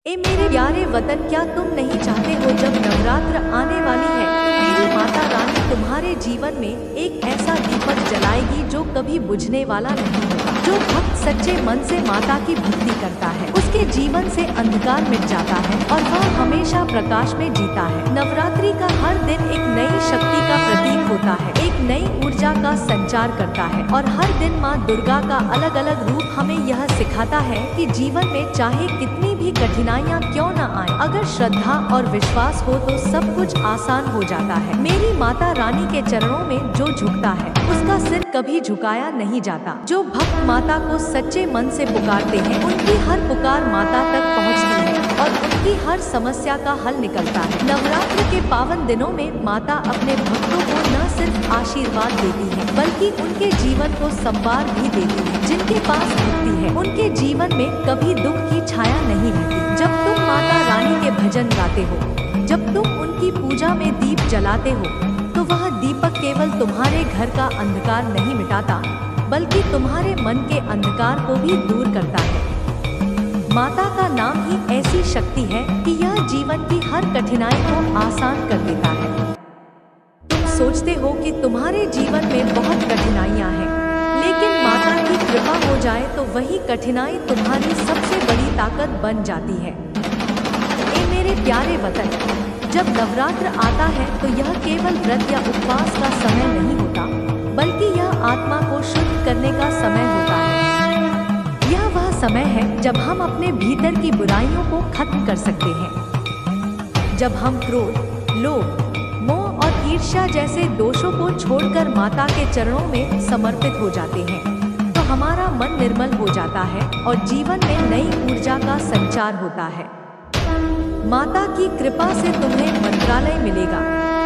ए मेरे प्यारे वतन, क्या तुम नहीं चाहते हो जब नवरात्र आने वाली है तो मेरी माता रानी तुम्हारे जीवन में एक ऐसा दीपक जलाएगी जो कभी बुझने वाला नहीं होगा। जो भक्त सच्चे मन से माता की भक्ति करता है उसके जीवन से अंधकार मिट जाता है और वह हमेशा प्रकाश में जीता है। नवरात्रि का हर दिन एक नई शक्ति का प्रतीक होता है, एक नई ऊर्जा का संचार करता है और हर दिन माँ दुर्गा का अलग अलग रूप हमें यह सिखाता है कि जीवन में चाहे कितनी भी कठिनाइयाँ क्यों न आए, अगर श्रद्धा और विश्वास हो तो सब कुछ आसान हो जाता है। मेरी माता रानी के चरणों में जो झुकता है उसका सिर कभी झुकाया नहीं जाता। जो भक्त माता को सच्चे मन से पुकारते हैं उनकी हर पुकार माता तक पहुंचती है और उनकी हर समस्या का हल निकलता है। नवरात्र के पावन दिनों में माता अपने भक्तों को न सिर्फ आशीर्वाद देती है बल्कि उनके जीवन को संवार भी देती है। जिनके पास भक्ति है उनके जीवन में कभी दुख की छाया नहीं रहती। जब तुम माता रानी के भजन गाते हो, जब तुम उनकी पूजा में दीप जलाते हो तो वह दीपक केवल तुम्हारे घर का अंधकार नहीं मिटाता बल्कि तुम्हारे मन के अंधकार को भी दूर करता है। माता का नाम ही ऐसी शक्ति है कि यह जीवन की हर कठिनाई को आसान कर देता है। तुम सोचते हो कि तुम्हारे जीवन में बहुत कठिनाइयां हैं, लेकिन माता की कृपा हो जाए तो वही कठिनाई तुम्हारी सबसे बड़ी ताकत बन जाती है। ए मेरे प्यारे वतन, जब नवरात्र आता है तो यह केवल व्रत या उपवास का समय नहीं होता बल्कि यह आत्मा को शुद्ध करने का समय होता है। यह वह समय है जब हम अपने भीतर की बुराइयों को खत्म कर सकते हैं। जब हम क्रोध, लोभ, मोह और ईर्ष्या जैसे दोषों को छोड़कर माता के चरणों में समर्पित हो जाते हैं तो हमारा मन निर्मल हो जाता है और जीवन में नई ऊर्जा का संचार होता है। माता की कृपा से तुम्हें मंत्रालय मिलेगा,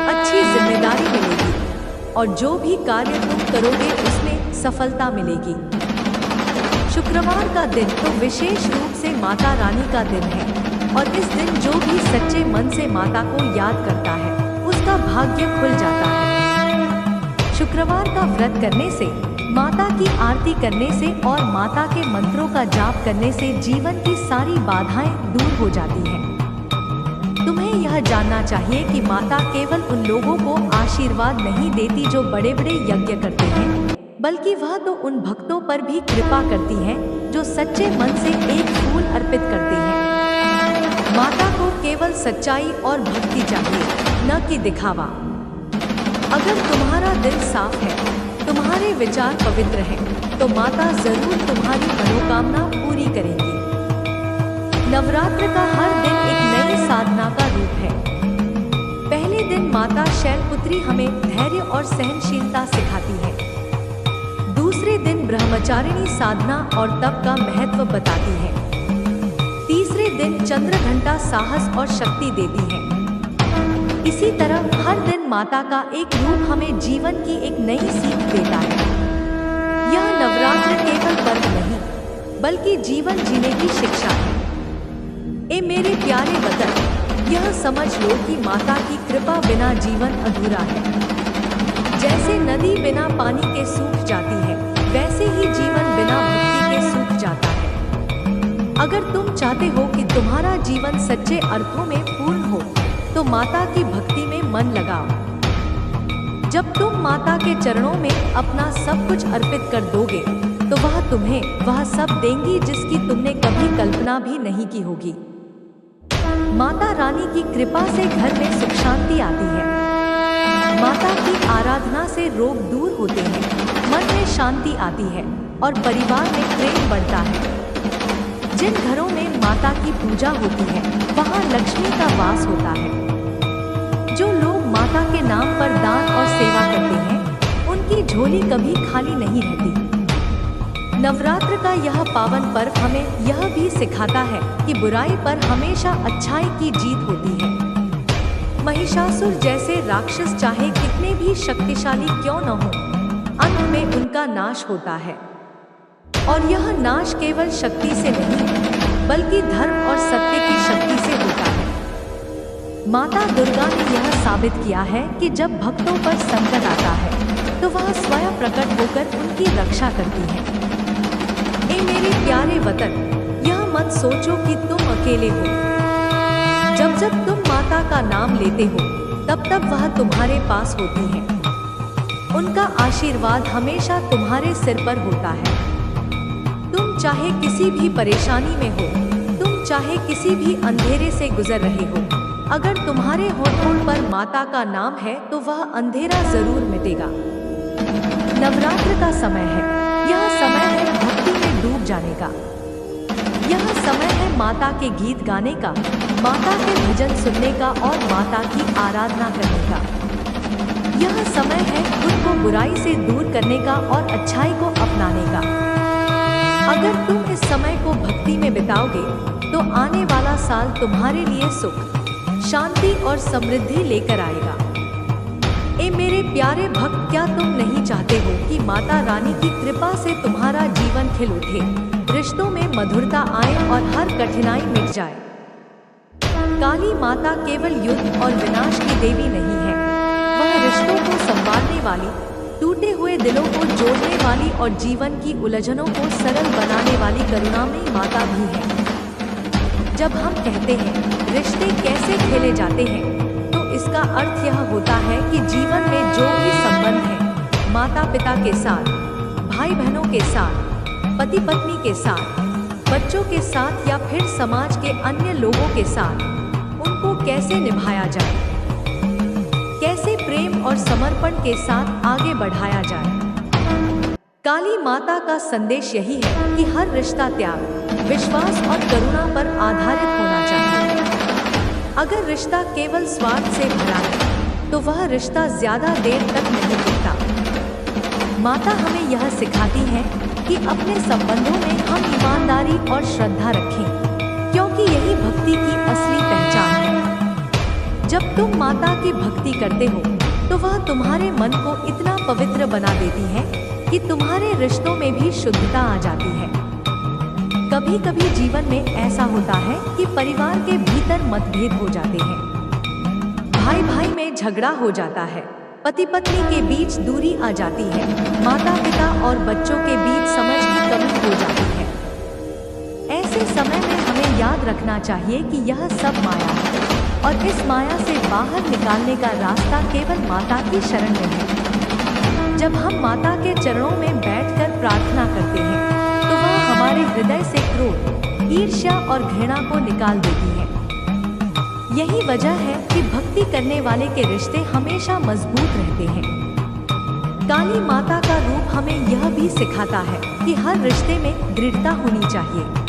अच्छी जिम्मेदारी मिलेगी और जो भी कार्य तुम करोगे उसमें सफलता मिलेगी। शुक्रवार का दिन तो विशेष रूप से माता रानी का दिन है और इस दिन जो भी सच्चे मन से माता को याद करता है उसका भाग्य खुल जाता है। शुक्रवार का व्रत करने से, माता की आरती करने से और माता के मंत्रों का जाप करने से जीवन की सारी बाधाएं दूर हो जाती हैं। तुम्हें यह जानना चाहिए कि माता केवल उन लोगों को आशीर्वाद नहीं देती जो बड़े बड़े यज्ञ करते हैं, बल्कि वह तो उन भक्तों पर भी कृपा करती है जो सच्चे मन से एक फूल अर्पित करते हैं। माता को केवल सच्चाई और भक्ति चाहिए, न कि दिखावा। अगर तुम्हारा दिल साफ है, तुम्हारे विचार पवित्र हैं, तो माता जरूर तुम्हारी मनोकामना पूरी करेगी। नवरात्र का हर दिन एक नई साधना का रूप है। पहले दिन माता शैलपुत्री हमें धैर्य और सहनशीलता सिखाती है। दूसरे दिन ब्रह्मचारिणी साधना और तप का महत्व बताती है। तीसरे दिन चंद्रघंटा साहस और शक्ति देती है। इसी तरह हर दिन माता का एक रूप हमें जीवन की एक नई सीख देता है। यह नवरात्र केवल पर्व नहीं बल्कि जीवन जीने की शिक्षा है। ए मेरे प्यारे वतन, यह समझ लो कि माता की कृपा बिना जीवन अधूरा है। जैसे नदी बिना पानी के सूख जाती है, वैसे ही जीवन बिना भक्ति के सूख जाता है। अगर तुम चाहते हो कि तुम्हारा जीवन सच्चे अर्थों में पूर्ण हो तो माता की भक्ति में मन लगाओ। जब तुम माता के चरणों में अपना सब कुछ अर्पित कर दोगे तो वह तुम्हें वह सब देंगी जिसकी तुमने कभी कल्पना भी नहीं की होगी। माता रानी की कृपा से घर में सुख शांति आती है। माता की आराधना से रोग दूर होते हैं, मन में शांति आती है और परिवार में प्रेम बढ़ता है। जिन घरों में माता की पूजा होती है वहाँ लक्ष्मी का वास होता है। जो लोग माता के नाम पर दान और सेवा करते हैं उनकी झोली कभी खाली नहीं रहती। नवरात्र का यह पावन पर्व हमें यह भी सिखाता है कि बुराई पर हमेशा अच्छाई की जीत होती है। महिषासुर जैसे राक्षस चाहे कितने भी शक्तिशाली क्यों न हो, अंत में उनका नाश होता है और यह नाश केवल शक्ति से नहीं बल्कि धर्म और सत्य की शक्ति से होता है। माता दुर्गा ने यह साबित किया है कि जब भक्तों पर संकट आता है तो वह स्वयं प्रकट होकर उनकी रक्षा करती है। ए मेरे प्यारे वतन, यह मत सोचो कि तुम अकेले हो। जब जब तुम माता का नाम लेते हो तब तब वह तुम्हारे पास होती है। उनका आशीर्वाद हमेशा तुम्हारे सिर पर होता है। तुम चाहे किसी भी परेशानी में हो, तुम चाहे किसी भी अंधेरे से गुजर रहे हो, अगर तुम्हारे होठों पर माता का नाम है तो वह अंधेरा जरूर मिटेगा। नवरात्र का समय है, यह समय है भक्ति में डूब जाने का। यह समय है माता के गीत गाने का, माता के भजन सुनने का और माता की आराधना करने का। यह समय है खुद को बुराई से दूर करने का और अच्छाई को अपनाने का। अगर तुम इस समय को भक्ति में बिताओगे तो आने वाला साल तुम्हारे लिए सुख, शांति और समृद्धि लेकर आएगा। ए मेरे प्यारे भक्त, क्या तुम नहीं चाहते हो कि माता रानी की कृपा से तुम्हारा जीवन खिल उठे, रिश्तों में मधुरता आए और हर कठिनाई मिट जाए? काली माता केवल युद्ध और विनाश की देवी नहीं है, वह रिश्तों को संवारने वाली, टूटे हुए दिलों को जोड़ने वाली और जीवन की उलझनों को सरल बनाने वाली करुणामयी माता भी है। जब हम कहते हैं रिश्ते कैसे खेले जाते हैं, तो इसका अर्थ यह होता है कि जीवन में जो भी संबंध है, माता पिता के साथ, भाई बहनों के साथ, पति पत्नी के साथ, बच्चों के साथ या फिर समाज के अन्य लोगों के साथ, उनको कैसे निभाया जाए, कैसे प्रेम और समर्पण के साथ आगे बढ़ाया जाए। काली माता का संदेश यही है कि हर रिश्ता त्याग, विश्वास और करुणा पर आधारित होना चाहिए। अगर रिश्ता केवल स्वार्थ से भरा है तो वह रिश्ता ज्यादा देर तक नहीं टिकता। माता हमें यह सिखाती है कि अपने संबंधों में हम ईमानदारी और श्रद्धा रखें, क्योंकि यही भक्ति की असली पहचान है। जब तुम माता की भक्ति करते हो तो वह तुम्हारे मन को इतना पवित्र बना देती है कि तुम्हारे रिश्तों में भी शुद्धता आ जाती है। कभी कभी जीवन में ऐसा होता है कि परिवार के भीतर मतभेद हो जाते हैं, भाई भाई में झगड़ा हो जाता है, पति पत्नी के बीच दूरी आ जाती है, माता पिता और बच्चों के बीच समझ की कमी हो जाती है। ऐसे समय में हमें याद रखना चाहिए कि यह सब माया है और इस माया से बाहर निकालने का रास्ता केवल माता की शरण में है। जब हम माता के चरणों में बैठकर प्रार्थना करते हैं तो वह हमारे हृदय से क्रोध, ईर्ष्या और घृणा को निकाल देती है। यही वजह है कि भक्ति करने वाले के रिश्ते हमेशा मजबूत रहते हैं। काली माता का रूप हमें यह भी सिखाता है कि हर रिश्ते में दृढ़ता होनी चाहिए।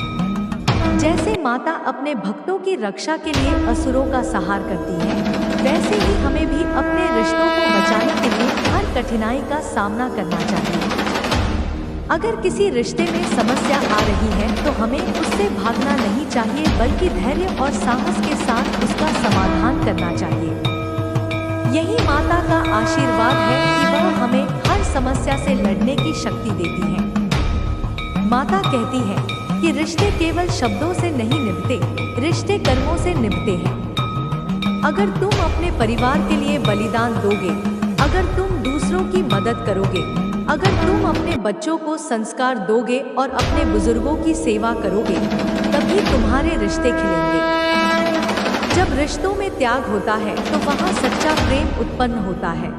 जैसे माता अपने भक्तों की रक्षा के लिए असुरों का सहार करती है, वैसे ही हमें भी अपने रिश्तों को बचाने के लिए हर कठिनाई का सामना करना चाहिए। अगर किसी रिश्ते में समस्या आ रही है तो हमें उससे भागना नहीं चाहिए, बल्कि धैर्य और साहस के साथ उसका समाधान करना चाहिए। यही माता का आशीर्वाद है कि वह हमें हर समस्या से लड़ने की शक्ति देती है। माता कहती है कि रिश्ते केवल शब्दों से नहीं निभते, रिश्ते कर्मों से निभते हैं। अगर तुम अपने परिवार के लिए बलिदान दोगे, अगर तुम दूसरों की मदद करोगे, अगर तुम अपने बच्चों को संस्कार दोगे और अपने बुजुर्गों की सेवा करोगे, तभी तुम्हारे रिश्ते खिलेंगे। जब रिश्तों में त्याग होता है तो वहाँ सच्चा प्रेम उत्पन्न होता है।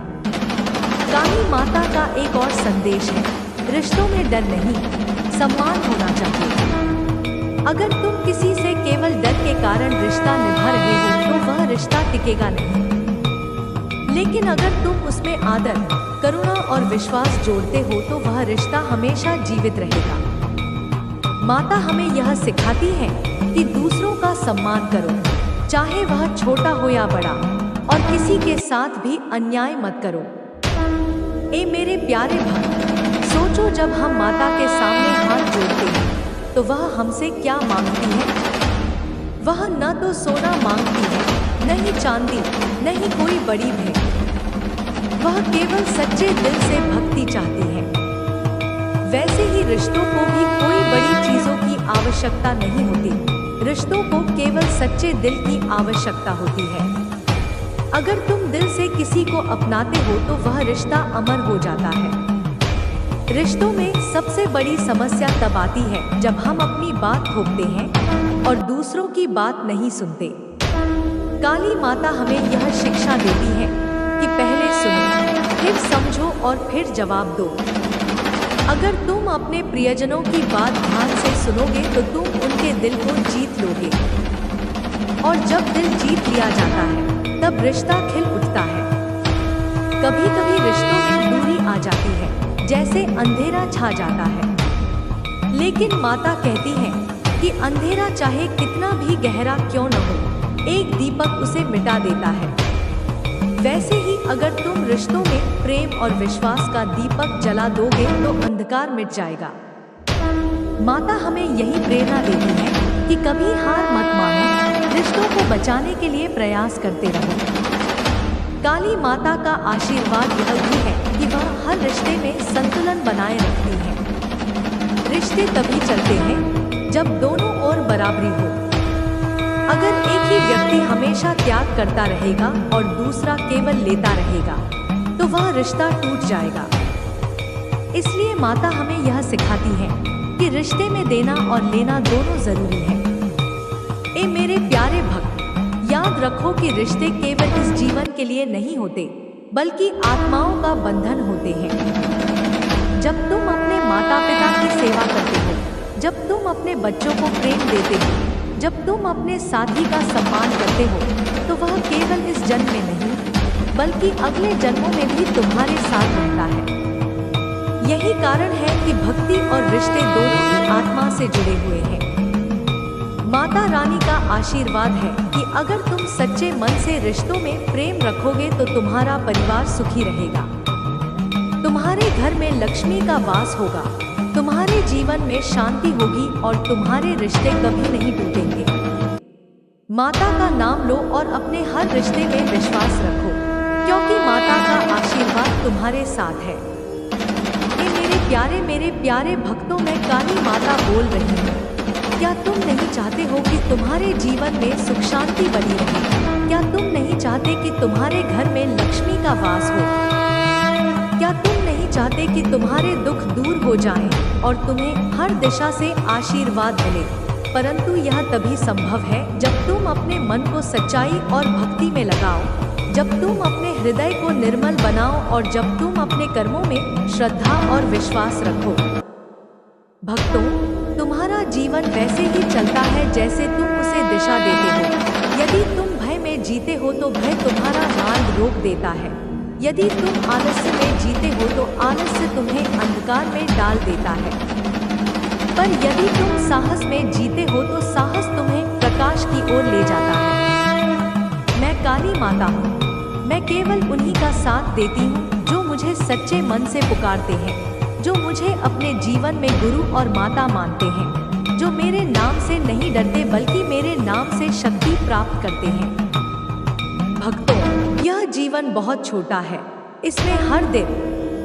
काली माता का एक और संदेश है, रिश्तों में डर नहीं, सम्मान होना चाहिए। अगर तुम किसी से केवल डर के कारण रिश्ता निभा रहे हो तो वह रिश्ता टिकेगा नहीं। लेकिन अगर तुम उसमें आदर, करुणा और विश्वास जोड़ते हो तो वह रिश्ता हमेशा जीवित रहेगा। माता हमें यह सिखाती है कि दूसरों का सम्मान करो, चाहे वह छोटा हो या बड़ा, और किसी के साथ भी अन्याय मत करो। ए मेरे प्यारे भक्त, सोचो जब हम माता के सामने हाथ जोड़ते हैं तो वह हमसे क्या मांगती है? वह न तो सोना मांगती है, न ही चांदी, न ही कोई बड़ी भेंट। वह केवल सच्चे दिल से भक्ति चाहती है। वैसे ही रिश्तों को भी कोई बड़ी चीजों की आवश्यकता नहीं होती, रिश्तों को केवल सच्चे दिल की आवश्यकता होती है। अगर तुम दिल से किसी को अपनाते हो तो वह रिश्ता अमर हो जाता है। रिश्तों में सबसे बड़ी समस्या तब आती है जब हम अपनी बात थोपते हैं और दूसरों की बात नहीं सुनते। काली माता हमें यह शिक्षा देती है कि पहले सुनो, फिर समझो और फिर जवाब दो। अगर तुम अपने प्रियजनों की बात ध्यान से सुनोगे तो तुम उनके दिल को जीत लोगे, और जब दिल जीत लिया जाता है तब रिश्ता खिल उठता है। कभी कभी रिश्तों में दूरी आ जाती है, जैसे अंधेरा छा जाता है, लेकिन माता कहती है कि अंधेरा चाहे कितना भी गहरा क्यों न हो, एक दीपक उसे मिटा देता है। वैसे ही अगर तुम रिश्तों में प्रेम और विश्वास का दीपक जला दोगे तो अंधकार मिट जाएगा। माता हमें यही प्रेरणा देती है कि कभी हार मत मानो, रिश्तों को बचाने के लिए प्रयास करते रहो। काली माता का आशीर्वाद यह भी है कि वह हर रिश्ते में संतुलन बनाए रखती है। रिश्ते तभी चलते हैं जब दोनों ओर बराबरी हो। अगर एक ही व्यक्ति हमेशा त्याग करता रहेगा और दूसरा केवल लेता रहेगा तो वह रिश्ता टूट जाएगा। इसलिए माता हमें यह सिखाती है कि रिश्ते में देना और लेना दोनों जरूरी है। ए मेरे प्यारे भक्त, याद रखो कि रिश्ते केवल इस जीवन के लिए नहीं होते, बल्कि आत्माओं का बंधन होते हैं। जब तुम अपने माता पिता की सेवा करते हो, जब तुम अपने बच्चों को प्रेम देते हो, जब तुम अपने साथी का सम्मान करते हो, तो वह केवल इस जन्म में नहीं बल्कि अगले जन्मों में भी तुम्हारे साथ रहता है। यही कारण है कि भक्ति और रिश्ते दोनों ही आत्मा से जुड़े हुए हैं। माता रानी का आशीर्वाद है कि अगर तुम सच्चे मन से रिश्तों में प्रेम रखोगे तो तुम्हारा परिवार सुखी रहेगा, तुम्हारे घर में लक्ष्मी का वास होगा, तुम्हारे जीवन में शांति होगी और तुम्हारे रिश्ते कभी नहीं टूटेंगे। माता का नाम लो और अपने हर रिश्ते में विश्वास रखो, क्योंकि माता का आशीर्वाद तुम्हारे साथ है। मेरे प्यारे भक्तों, मैं काली माता बोल रही हूँ। क्या तुम नहीं चाहते हो कि तुम्हारे जीवन में सुख शांति बनी रहे? क्या तुम नहीं चाहते कि तुम्हारे घर में लक्ष्मी का वास हो? क्या तुम नहीं चाहते कि तुम्हारे दुख दूर हो जाएं और तुम्हें हर दिशा से आशीर्वाद मिले? परंतु यह तभी संभव है जब तुम अपने मन को सच्चाई और भक्ति में लगाओ, जब तुम अपने हृदय को निर्मल बनाओ और जब तुम अपने कर्मों में श्रद्धा और विश्वास रखो। भक्तों, तुम्हारा जीवन वैसे ही चलता है जैसे तुम उसे दिशा देते हो। यदि तुम भय में जीते हो तो भय तुम्हारा मार्ग रोक देता है। यदि तुम आलस्य में जीते हो तो आलस्य तुम्हें अंधकार में डाल देता है। पर यदि तुम साहस में जीते हो तो साहस तुम्हें प्रकाश की ओर ले जाता है। मैं काली माता हूँ। मैं केवल उन्हीं का साथ देती हूँ जो मुझे सच्चे मन से पुकारते हैं, जो मुझे अपने जीवन में गुरु और माता मानते हैं, जो मेरे नाम से नहीं डरते बल्कि मेरे नाम से शक्ति प्राप्त करते हैं। भक्तों, यह जीवन बहुत छोटा है। इसमें हर दिन,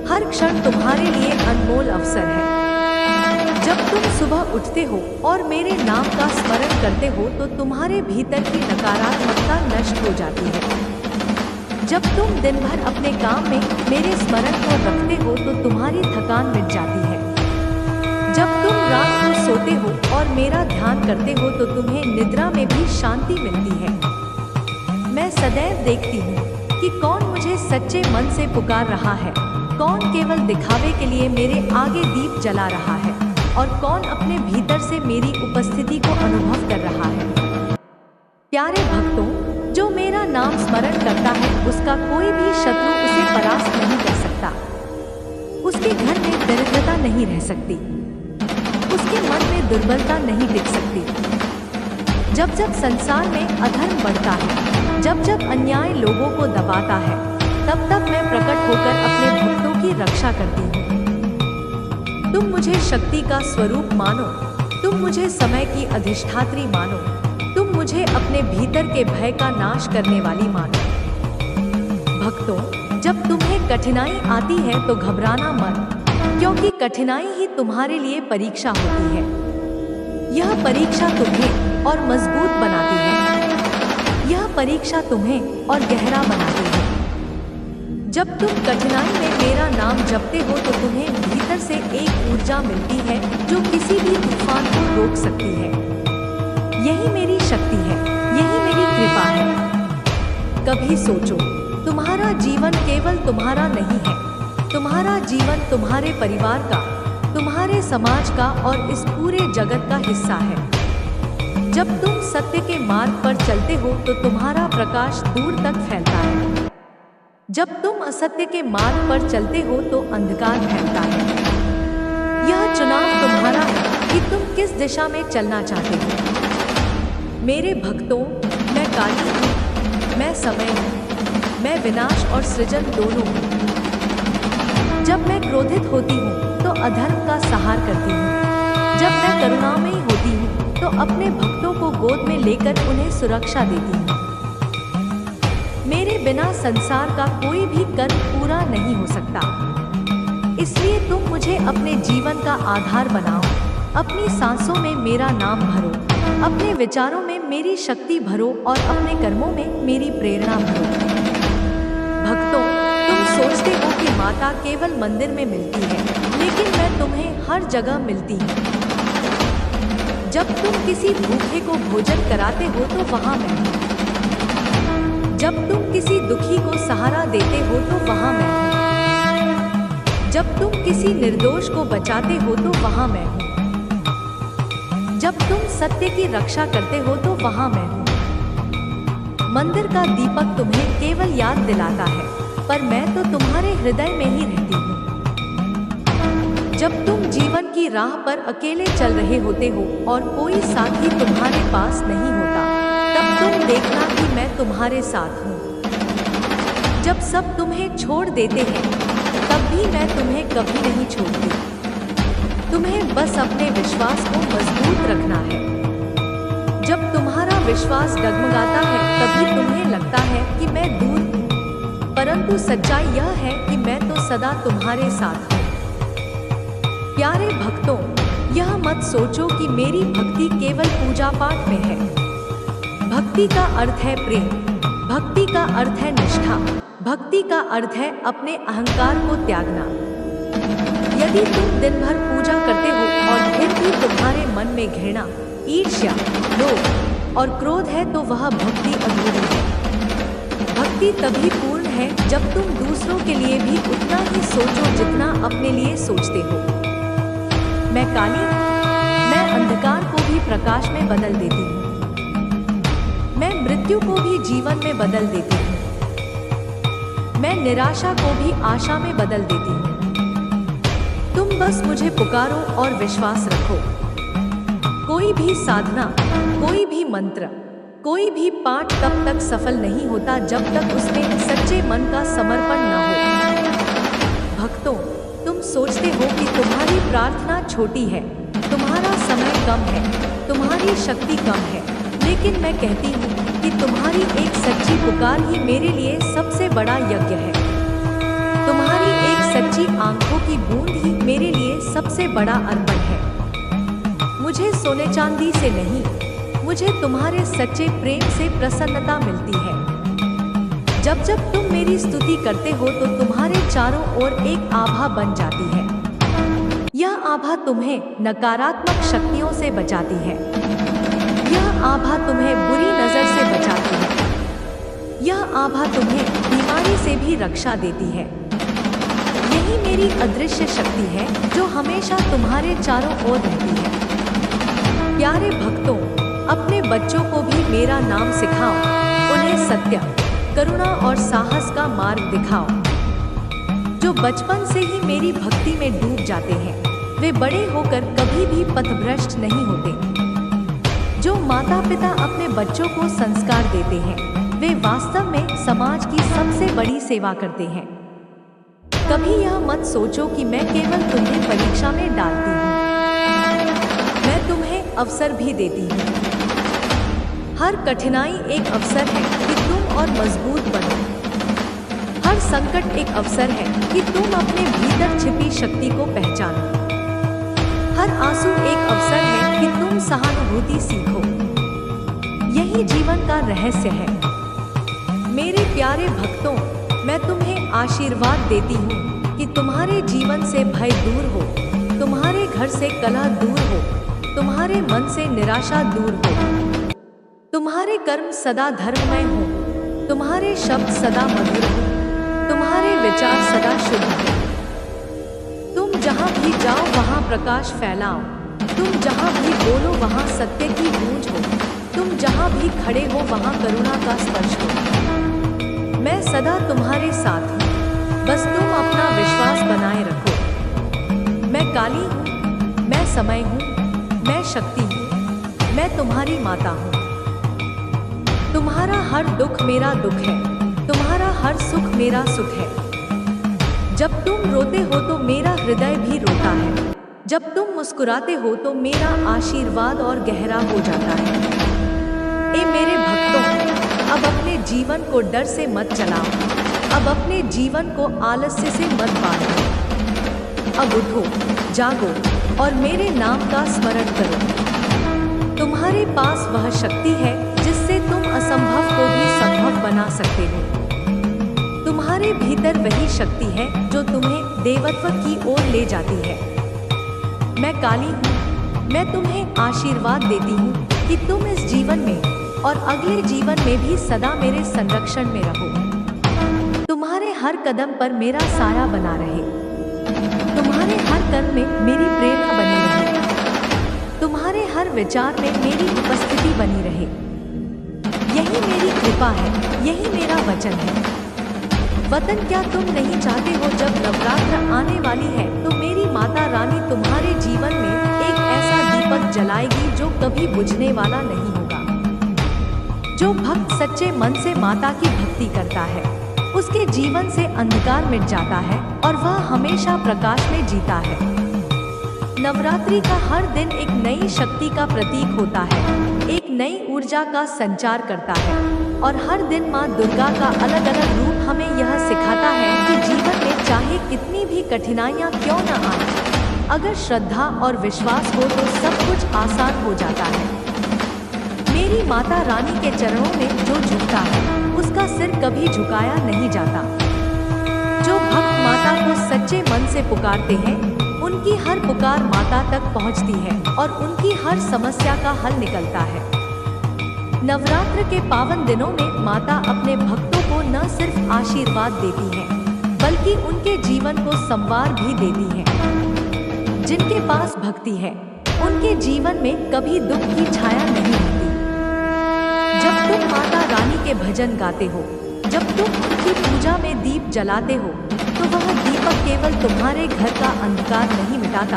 हर क्षण तुम्हारे लिए अनमोल अवसर है। जब तुम सुबह उठते हो और मेरे नाम का स्मरण करते हो तो तुम्हारे भीतर की नकारात्मकता नष्ट हो जाती है। जब तुम दिन भर अपने काम में मेरे स्मरण को रखते हो तो तुम्हारी थकान मिट जाती है। जब तुम रात को सोते हो और मेरा ध्यान करते हो तो तुम्हें निद्रा में भी शांति मिलती है। मैं सदैव देखती हूँ कि कौन मुझे सच्चे मन से पुकार रहा है, कौन केवल दिखावे के लिए मेरे आगे दीप जला रहा है और कौन अपने भीतर से मेरी उपस्थिति को अनुभव कर रहा है। प्यारे भक्तों, जो मेरा नाम स्मरण करता है उसका कोई भी शत्रु उसे परास्त नहीं कर सकता। उसके घर में दरिद्रता नहीं रह सकती, उसके मन में दुर्बलता नहीं टिक सकती। जब जब संसार में अधर्म बढ़ता है, जब जब अन्याय लोगों को दबाता है, तब तब मैं प्रकट होकर अपने भक्तों की रक्षा करती हूँ। तुम मुझे शक्ति का स्वरूप मानो, तुम मुझे समय की अधिष्ठात्री मानो, तुम मुझे अपने भीतर के भय का नाश करने वाली मानो। भक्तों, जब तुम्हें कठिनाई आती है तो घबराना मत, क्योंकि कठिनाई ही तुम्हारे लिए परीक्षा होती है। यह परीक्षा तुम्हें और मजबूत बनाती है, यह परीक्षा तुम्हें और गहरा बनाती है। जब तुम कठिनाई में मेरा नाम जपते हो तो तुम्हें भीतर से एक ऊर्जा मिलती है जो किसी भी तूफान को रोक सकती है। यही मेरी शक्ति है, यही मेरी कृपा है। कभी सोचो, तुम्हारा जीवन केवल तुम्हारा नहीं है। तुम्हारा जीवन तुम्हारे परिवार का, तुम्हारे समाज का और इस पूरे जगत का हिस्सा है। जब तुम सत्य के मार्ग पर चलते हो तो तुम्हारा प्रकाश दूर तक फैलता है। जब तुम असत्य के मार्ग पर चलते हो तो अंधकार फैलता है। यह चुनाव तुम्हारा है कि तुम किस दिशा में चलना चाहते हो। मेरे भक्तों, मैं काली हूँ, मैं समय हूँ, मैं विनाश और सृजन दोनों हूँ। जब मैं क्रोधित होती हूँ तो अधर्म का सहार करती हूँ। जब मैं करुणामयी होती हूँ तो अपने भक्तों को गोद में लेकर उन्हें सुरक्षा देती हूँ। मेरे बिना संसार का कोई भी कर्म पूरा नहीं हो सकता। इसलिए तुम मुझे अपने जीवन का आधार बनाओ। अपनी सांसों में मेरा नाम भरो, अपने विचारों में मेरी शक्ति भरो और अपने कर्मों में मेरी प्रेरणा भरो। भक्तों, तुम सोचते हो कि माता केवल मंदिर में मिलती है, लेकिन मैं तुम्हें हर जगह मिलती हूँ। जब तुम किसी भूखे को भोजन कराते हो तो वहाँ मैं हूँ। जब तुम किसी दुखी को सहारा देते हो तो वहाँ मैं हूँ। जब तुम किसी निर्दोष को बचाते हो तो वहाँ मैं हूँ। जब तुम सत्य की रक्षा करते हो तो वहाँ मैं हूँ। मंदिर का दीपक तुम्हें केवल याद दिलाता है, पर मैं तो तुम्हारे हृदय में ही रहती हूँ। जब तुम जीवन की राह पर अकेले चल रहे होते हो और कोई साथी तुम्हारे पास नहीं होता, तब तुम देखना कि मैं तुम्हारे साथ हूँ। जब सब तुम्हें छोड़ देते हैं, तब भी मैं तुम्हें कभी नहीं छोड़ती। तुम्हें बस अपने विश्वास को मजबूत रखना है। जब तुम्हारा विश्वास डगमगाता है, तभी तुम्हें लगता है कि मैं दूर हूँ, परंतु सच्चाई यह है कि मैं तो सदा तुम्हारे साथ हूँ। प्यारे भक्तों, यह मत सोचो कि मेरी भक्ति केवल पूजा पाठ में है। भक्ति का अर्थ है प्रेम, भक्ति का अर्थ है निष्ठा, भक्ति का अर्थ है अपने अहंकार को त्यागना। यदि तुम दिन भर पूजा करते हो और फिर भी तुम्हारे मन में घृणा, ईर्ष्या, लोभ और क्रोध है तो वह भक्ति अधूरी है। भक्ति तभी पूर्ण है जब तुम दूसरों के लिए भी उतना ही सोचो जितना अपने लिए सोचते हो। मैं काली, मैं अंधकार को भी प्रकाश में बदल देती हूँ। मैं मृत्यु को भी जीवन में बदल देती हूँ। मैं निराशा को भी आशा में बदल देती हूँ। तुम बस मुझे पुकारो और विश्वास रखो। कोई भी साधना, कोई भी मंत्र, कोई भी पाठ तब तक सफल नहीं होता जब तक उसमें सच्चे मन का समर्पण न हो। भक्तों, तुम सोचते हो कि तुम्हारी प्रार्थना छोटी है, तुम्हारा समय कम है, तुम्हारी शक्ति कम है, लेकिन मैं कहती हूँ कि तुम्हारी एक सच्ची पुकार ही मेरे लिए सबसे बड़ा यज्ञ है। तुम्हारी एक सच्ची आंखों की बूंद ही मेरे लिए सबसे बड़ा अर्पण है। मुझे सोने चांदी से नहीं, मुझे तुम्हारे सच्चे प्रेम से प्रसन्नता मिलती है। जब जब तुम मेरी स्तुति करते हो तो तुम्हारे चारों ओर एक आभा बन जाती है। यह आभा तुम्हें नकारात्मक शक्तियों से बचाती है। यह आभा तुम्हें बुरी नजर से बचाती है। यह आभा तुम्हें बीमारी से भी रक्षा देती है। यही मेरी अदृश्य शक्ति है जो हमेशा तुम्हारे चारों ओर रहती है। प्यारे भक्तों, अपने बच्चों को भी मेरा नाम सिखाओ। उन्हें सत्य, करुणा और साहस का मार्ग दिखाओ। जो बचपन से ही मेरी भक्ति में डूब जाते हैं, वे बड़े होकर कभी भी पथभ्रष्ट नहीं होते। जो माता पिता अपने बच्चों को संस्कार देते हैं, वे वास्तव में समाज की सबसे बड़ी सेवा करते हैं। कभी यह मत सोचो कि मैं केवल तुम्हें परीक्षा में डालती हूँ। मैं तुम्हें अवसर भी देती हूँ। हर कठिनाई एक अवसर है कि तुम और मजबूत बनो। हर संकट एक अवसर है कि तुम अपने भीतर छिपी शक्ति को पहचानो। हर आंसू एक अवसर है कि तुम सहानुभूति सीखो। यही जीवन का रहस्य है। मेरे प्यारे भक्तों, मैं तुम्हें आशीर्वाद देती हूँ कि तुम्हारे जीवन से भय दूर हो, तुम्हारे घर से कलह दूर हो, तुम्हारे मन से निराशा दूर हो, तुम्हारे कर्म सदा धर्ममय हो, तुम्हारे शब्द सदा मधुर हो, तुम्हारे विचार सदा शुद्ध हो। तुम जहाँ भी जाओ वहाँ प्रकाश फैलाओ, तुम जहाँ भी बोलो वहाँ सत्य की गूंज हो, तुम जहाँ भी खड़े हो वहाँ करुणा का स्पर्श हो। मैं सदा तुम्हारे साथ हूँ, बस तुम अपना विश्वास बनाए रखो। मैं काली हूँ, मैं समय हूँ, मैं शक्ति हूँ, मैं तुम्हारी माता हूँ। तुम्हारा हर दुख मेरा दुख है, तुम्हारा हर सुख मेरा सुख है। जब तुम रोते हो तो मेरा हृदय भी रोता है, जब तुम मुस्कुराते हो तो मेरा आशीर्वाद और गहरा हो जाता है। ए मेरे भक्तों, अब अपने जीवन को डर से मत चलाओ, अब अपने जीवन को आलस्य से मत बांधो। अब उठो, जागो और मेरे नाम का स्मरण करो। तुम्हारे पास वह शक्ति है जिससे तुम असंभव को भी संभव बना सकते हो। तुम्हारे भीतर वही शक्ति है जो तुम्हें देवत्व की ओर ले जाती है। मैं काली हूँ, मैं तुम्हें आशीर्वाद देती हूँ कि तुम इस जीवन में और अगले जीवन में भी सदा मेरे संरक्षण में रहो। तुम्हारे हर कदम पर मेरा साया बना रहे, तुम्हारे हर कर्म में मेरी प्रेरणा बनी रहे, तुम्हारे हर विचार में मेरी उपस्थिति बनी रहे। यही मेरी कृपा है, यही मेरा वचन है। वतन क्या तुम नहीं चाहते हो? जब नवरात्र आने वाली है तो मेरी माता रानी तुम्हारे जीवन में एक ऐसा दीपक जलाएगी जो कभी बुझने वाला नहीं होगा। जो भक्त सच्चे मन से माता की भक्ति करता है उसके जीवन से अंधकार मिट जाता है और वह हमेशा प्रकाश में जीता है। नवरात्रि का हर दिन एक नई शक्ति का प्रतीक होता है, एक नई ऊर्जा का संचार करता है और हर दिन माँ दुर्गा का अलग अलग रूप हमें यह सिखाता है कि जीवन में चाहे कितनी भी कठिनाइयाँ क्यों न आए, अगर श्रद्धा और विश्वास हो तो सब कुछ आसान हो जाता है। मेरी माता रानी के चरणों में जो झुकता है उसका सिर कभी झुकाया नहीं जाता। जो भक्त माता को सच्चे मन से पुकारते हैं उनकी हर पुकार माता तक पहुंचती है और उनकी हर समस्या का हल निकलता है। नवरात्र के पावन दिनों में माता अपने भक्तों को न सिर्फ आशीर्वाद देती है बल्कि उनके जीवन को संवार भी देती है। जिनके पास भक्ति है उनके जीवन में कभी दुख की छाया नहीं होती। जब तुम माता रानी के भजन गाते हो, जब तुम उनकी पूजा में दीप जलाते हो तो वह दीपक केवल तुम्हारे घर का अंधकार नहीं मिटाता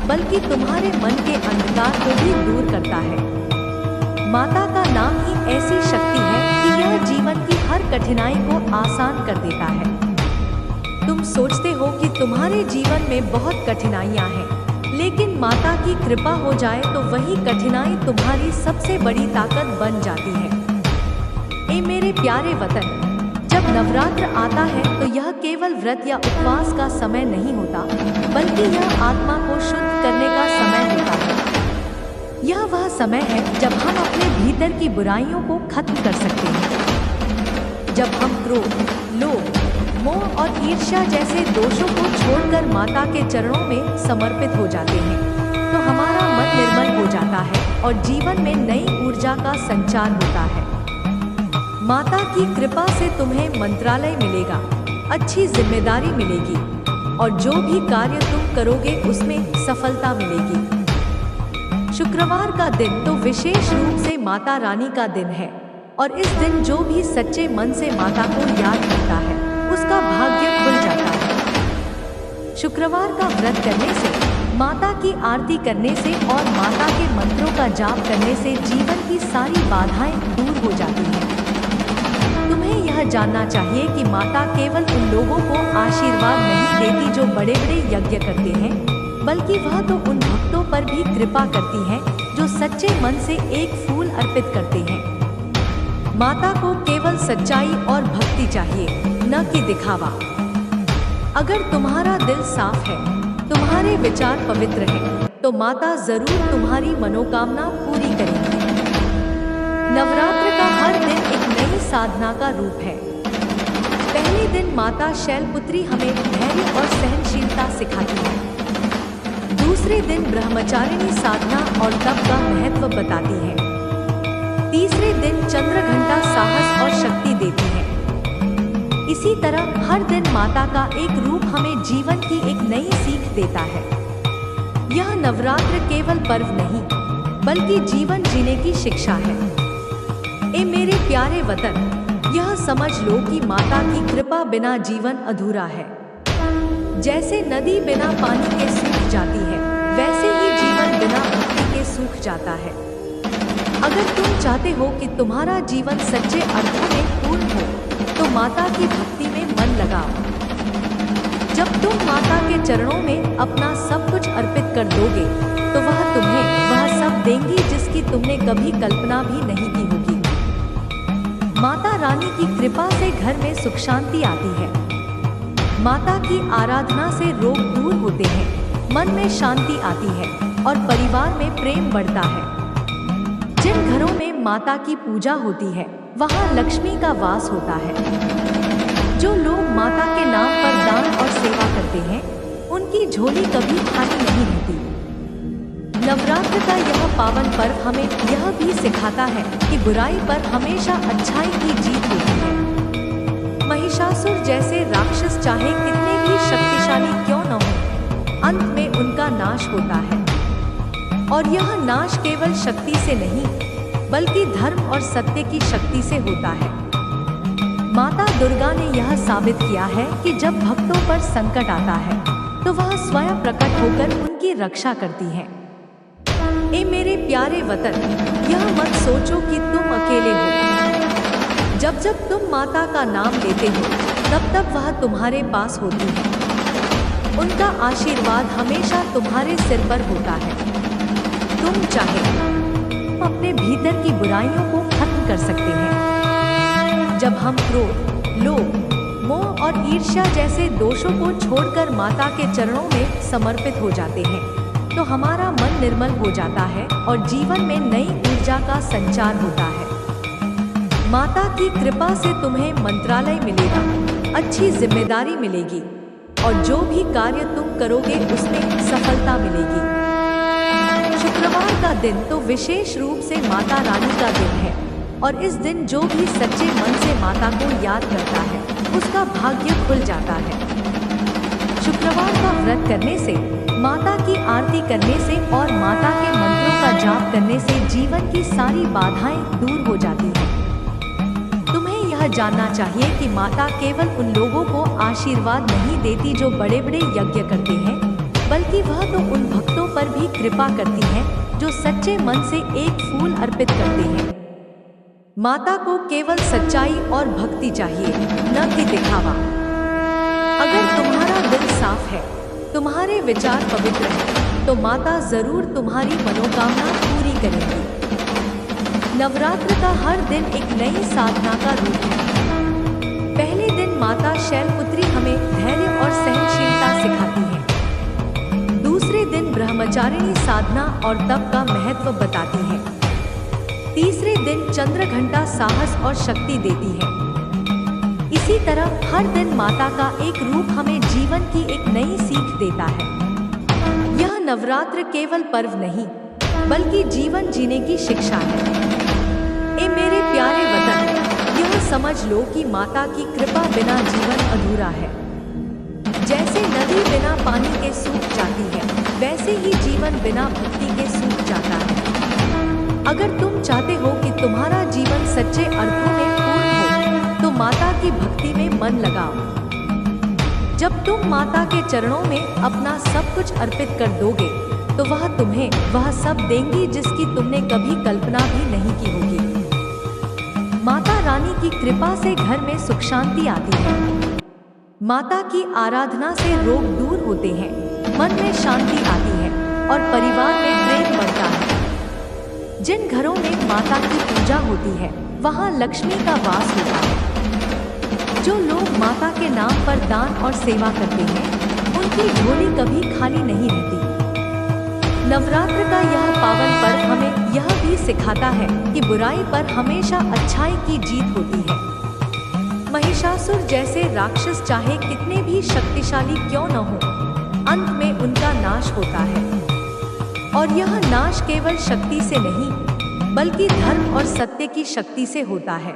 बल्कि तुम्हारे मन के अंधकार को भी दूर करता है। माता का नाम ही ऐसी शक्ति है कि यह जीवन की हर कठिनाई को आसान कर देता है। तुम सोचते हो कि तुम्हारे जीवन में बहुत कठिनाइयाँ हैं, लेकिन माता की कृपा हो जाए तो वही कठिनाई तुम्हारी सबसे बड़ी ताकत बन जाती है। ए मेरे प्यारे वतन, जब नवरात्र आता है तो यह केवल व्रत या उपवास का समय नहीं होता बल्कि यह आत्मा को शुद्ध करने का समय होता है। यह वह समय है जब हम अपने भीतर की बुराइयों को खत्म कर सकते हैं। जब हम क्रोध, लोभ, मोह और ईर्ष्या जैसे दोषों को छोड़कर माता के चरणों में समर्पित हो जाते हैं तो हमारा मन निर्मल हो जाता है और जीवन में नई ऊर्जा का संचार होता है। माता की कृपा से तुम्हें मंत्रालय मिलेगा, अच्छी जिम्मेदारी मिलेगी और जो भी कार्य तुम करोगे उसमें सफलता मिलेगी। शुक्रवार का दिन तो विशेष रूप से माता रानी का दिन है और इस दिन जो भी सच्चे मन से माता को याद करता है उसका भाग्य खुल जाता है। शुक्रवार का व्रत करने से, माता की आरती करने से और माता के मंत्रों का जाप करने से जीवन की सारी बाधाएं दूर हो जाती हैं। तुम्हें यह जानना चाहिए कि माता केवल उन लोगों को आशीर्वाद नहीं देती जो बड़े बड़े यज्ञ करते हैं, बल्कि वह तो उन भक्तों पर भी कृपा करती है जो सच्चे मन से एक फूल अर्पित करते हैं। माता को केवल सच्चाई और भक्ति चाहिए, न कि दिखावा। अगर तुम्हारा दिल साफ है, तुम्हारे विचार पवित्र हैं, तो माता जरूर तुम्हारी मनोकामना पूरी करेगी। नवरात्र का हर दिन एक नई साधना का रूप है। पहले दिन माता शैलपुत्री हमें धैर्य और सहनशीलता सिखाती है। दूसरे दिन ब्रह्मचारिणी साधना और तप का महत्व बताती है। तीसरे दिन चंद्रघंटा साहस और शक्ति देती है। इसी तरह हर दिन माता का एक रूप हमें जीवन की एक नई सीख देता है। यह नवरात्र केवल पर्व नहीं, बल्कि जीवन जीने की शिक्षा है। ए मेरे प्यारे वतन, यह समझ लो कि माता की कृपा बिना जीवन अधूरा है। जैसे नदी बिना पानी के सूख जाती है, वैसे ही जीवन बिना भक्ति के सूख जाता है। अगर तुम चाहते हो कि तुम्हारा जीवन सच्चे अर्थों में पूर्ण हो, तो माता की भक्ति में मन लगाओ। जब तुम माता के चरणों में अपना सब कुछ अर्पित कर दोगे, तो वह तुम्हें वह सब देंगी जिसकी तुमने कभी कल्पना भी नहीं की होगी। माता रानी की कृपा से घर में सुख शांति आती है। माता की आराधना से रोग दूर होते हैं, मन में शांति आती है और परिवार में प्रेम बढ़ता है। जिन घरों में माता की पूजा होती है, वहाँ लक्ष्मी का वास होता है। जो लोग माता के नाम पर दान और सेवा करते हैं, उनकी झोली कभी खाली नहीं रहती। नवरात्र का यह पावन पर्व हमें यह भी सिखाता है कि बुराई पर हमेशा अच्छाई की जीत होती है। महिषासुर जैसे राक्षस चाहे कितने भी शक्तिशाली क्यों न हो, अंत में उनका नाश होता है। और यह नाश केवल शक्ति से नहीं, बल्कि धर्म और सत्य की शक्ति से होता है। माता दुर्गा ने यह साबित किया है कि जब भक्तों पर संकट आता है, तो वह स्वयं प्रकट होकर उनकी रक्षा करती है। ए मेरे प्यारे वतन, यह मत सोचो कि तुम अकेले हो। जब जब तुम माता का नाम लेते हो, तब तब वह तुम्हारे पास होती है। उनका आशीर्वाद हमेशा तुम्हारे सिर पर होता है। तुम चाहे अपने भीतर की बुराइयों को खत्म कर सकते हैं। जब हम क्रोध, लोभ, मोह और ईर्ष्या जैसे दोषों को छोड़कर माता के चरणों में समर्पित हो जाते हैं, तो हमारा मन निर्मल हो जाता है और जीवन में नई ऊर्जा का संचार होता है। माता की कृपा से तुम्हें मंत्रालय मिलेगा, अच्छी जिम्मेदारी मिलेगी और जो भी कार्य तुम करोगे उसमें सफलता मिलेगी। शुक्रवार का दिन तो विशेष रूप से माता रानी का दिन है और इस दिन जो भी सच्चे मन से माता को याद करता है, उसका भाग्य खुल जाता है। शुक्रवार का व्रत करने से, माता की आरती करने से और माता के मंत्रों का जाप करने से जीवन की सारी बाधाएं दूर हो जाती हैं। तुम्हें यह जानना चाहिए कि माता केवल उन लोगों को आशीर्वाद नहीं देती जो बड़े बड़े यज्ञ करते हैं, बल्कि वह तो उन भक्तों पर भी कृपा करती है जो सच्चे मन से एक फूल अर्पित करते हैं। माता को केवल सच्चाई और भक्ति चाहिए, न कि दिखावा। अगर तुम्हारा दिल साफ है, तुम्हारे विचार पवित्र हैं, तो माता जरूर तुम्हारी मनोकामना पूरी करेगी। नवरात्र का हर दिन एक नई साधना का रूप है। पहले दिन माता शैलपुत्री हमें धैर्य और सहनशीलता सिखाती है। दूसरे दिन ब्रह्मचारिणी साधना और तप का महत्व बताती है। तीसरे दिन चंद्रघंटा साहस और शक्ति देती है। इसी तरह हर दिन माता का एक रूप हमें जीवन की एक नई सीख देता है। यह नवरात्र केवल पर्व नहीं, बल्कि जीवन जीने की शिक्षा है। ए मेरे प्यारे वतन, यह समझ लो कि माता की कृपा बिना जीवन अधूरा है। जैसे नदी बिना पानी के सूख जाती है, वैसे ही जीवन बिना भक्ति के सूख जाता है। अगर तुम चाहते हो कि तुम्हारा जीवन सच्चे अर्थों में पूर्ण हो, तो माता की भक्ति में मन लगाओ। जब तुम माता के चरणों में अपना सब कुछ अर्पित कर दोगे, तो वह तुम्हें वह सब देंगी जिसकी तुमने कभी कल्पना भी नहीं की होगी। माता रानी की कृपा से घर में सुख शांति आती है। माता की आराधना से रोग दूर होते हैं, मन में शांति आती है और परिवार में प्रेम बढ़ता है। जिन घरों में माता की पूजा होती है, वहाँ लक्ष्मी का वास होता है। जो लोग माता के नाम पर दान और सेवा करते हैं, उनकी झोली कभी खाली नहीं रहती। नवरात्र का यह पावन पर्व हमें यह भी सिखाता है कि बुराई पर हमेशा अच्छाई की जीत होती है। महिषासुर जैसे राक्षस चाहे कितने भी शक्तिशाली क्यों न हो, अंत में उनका नाश होता है। और यह नाश केवल शक्ति से नहीं बल्कि धर्म और सत्य की शक्ति से होता है।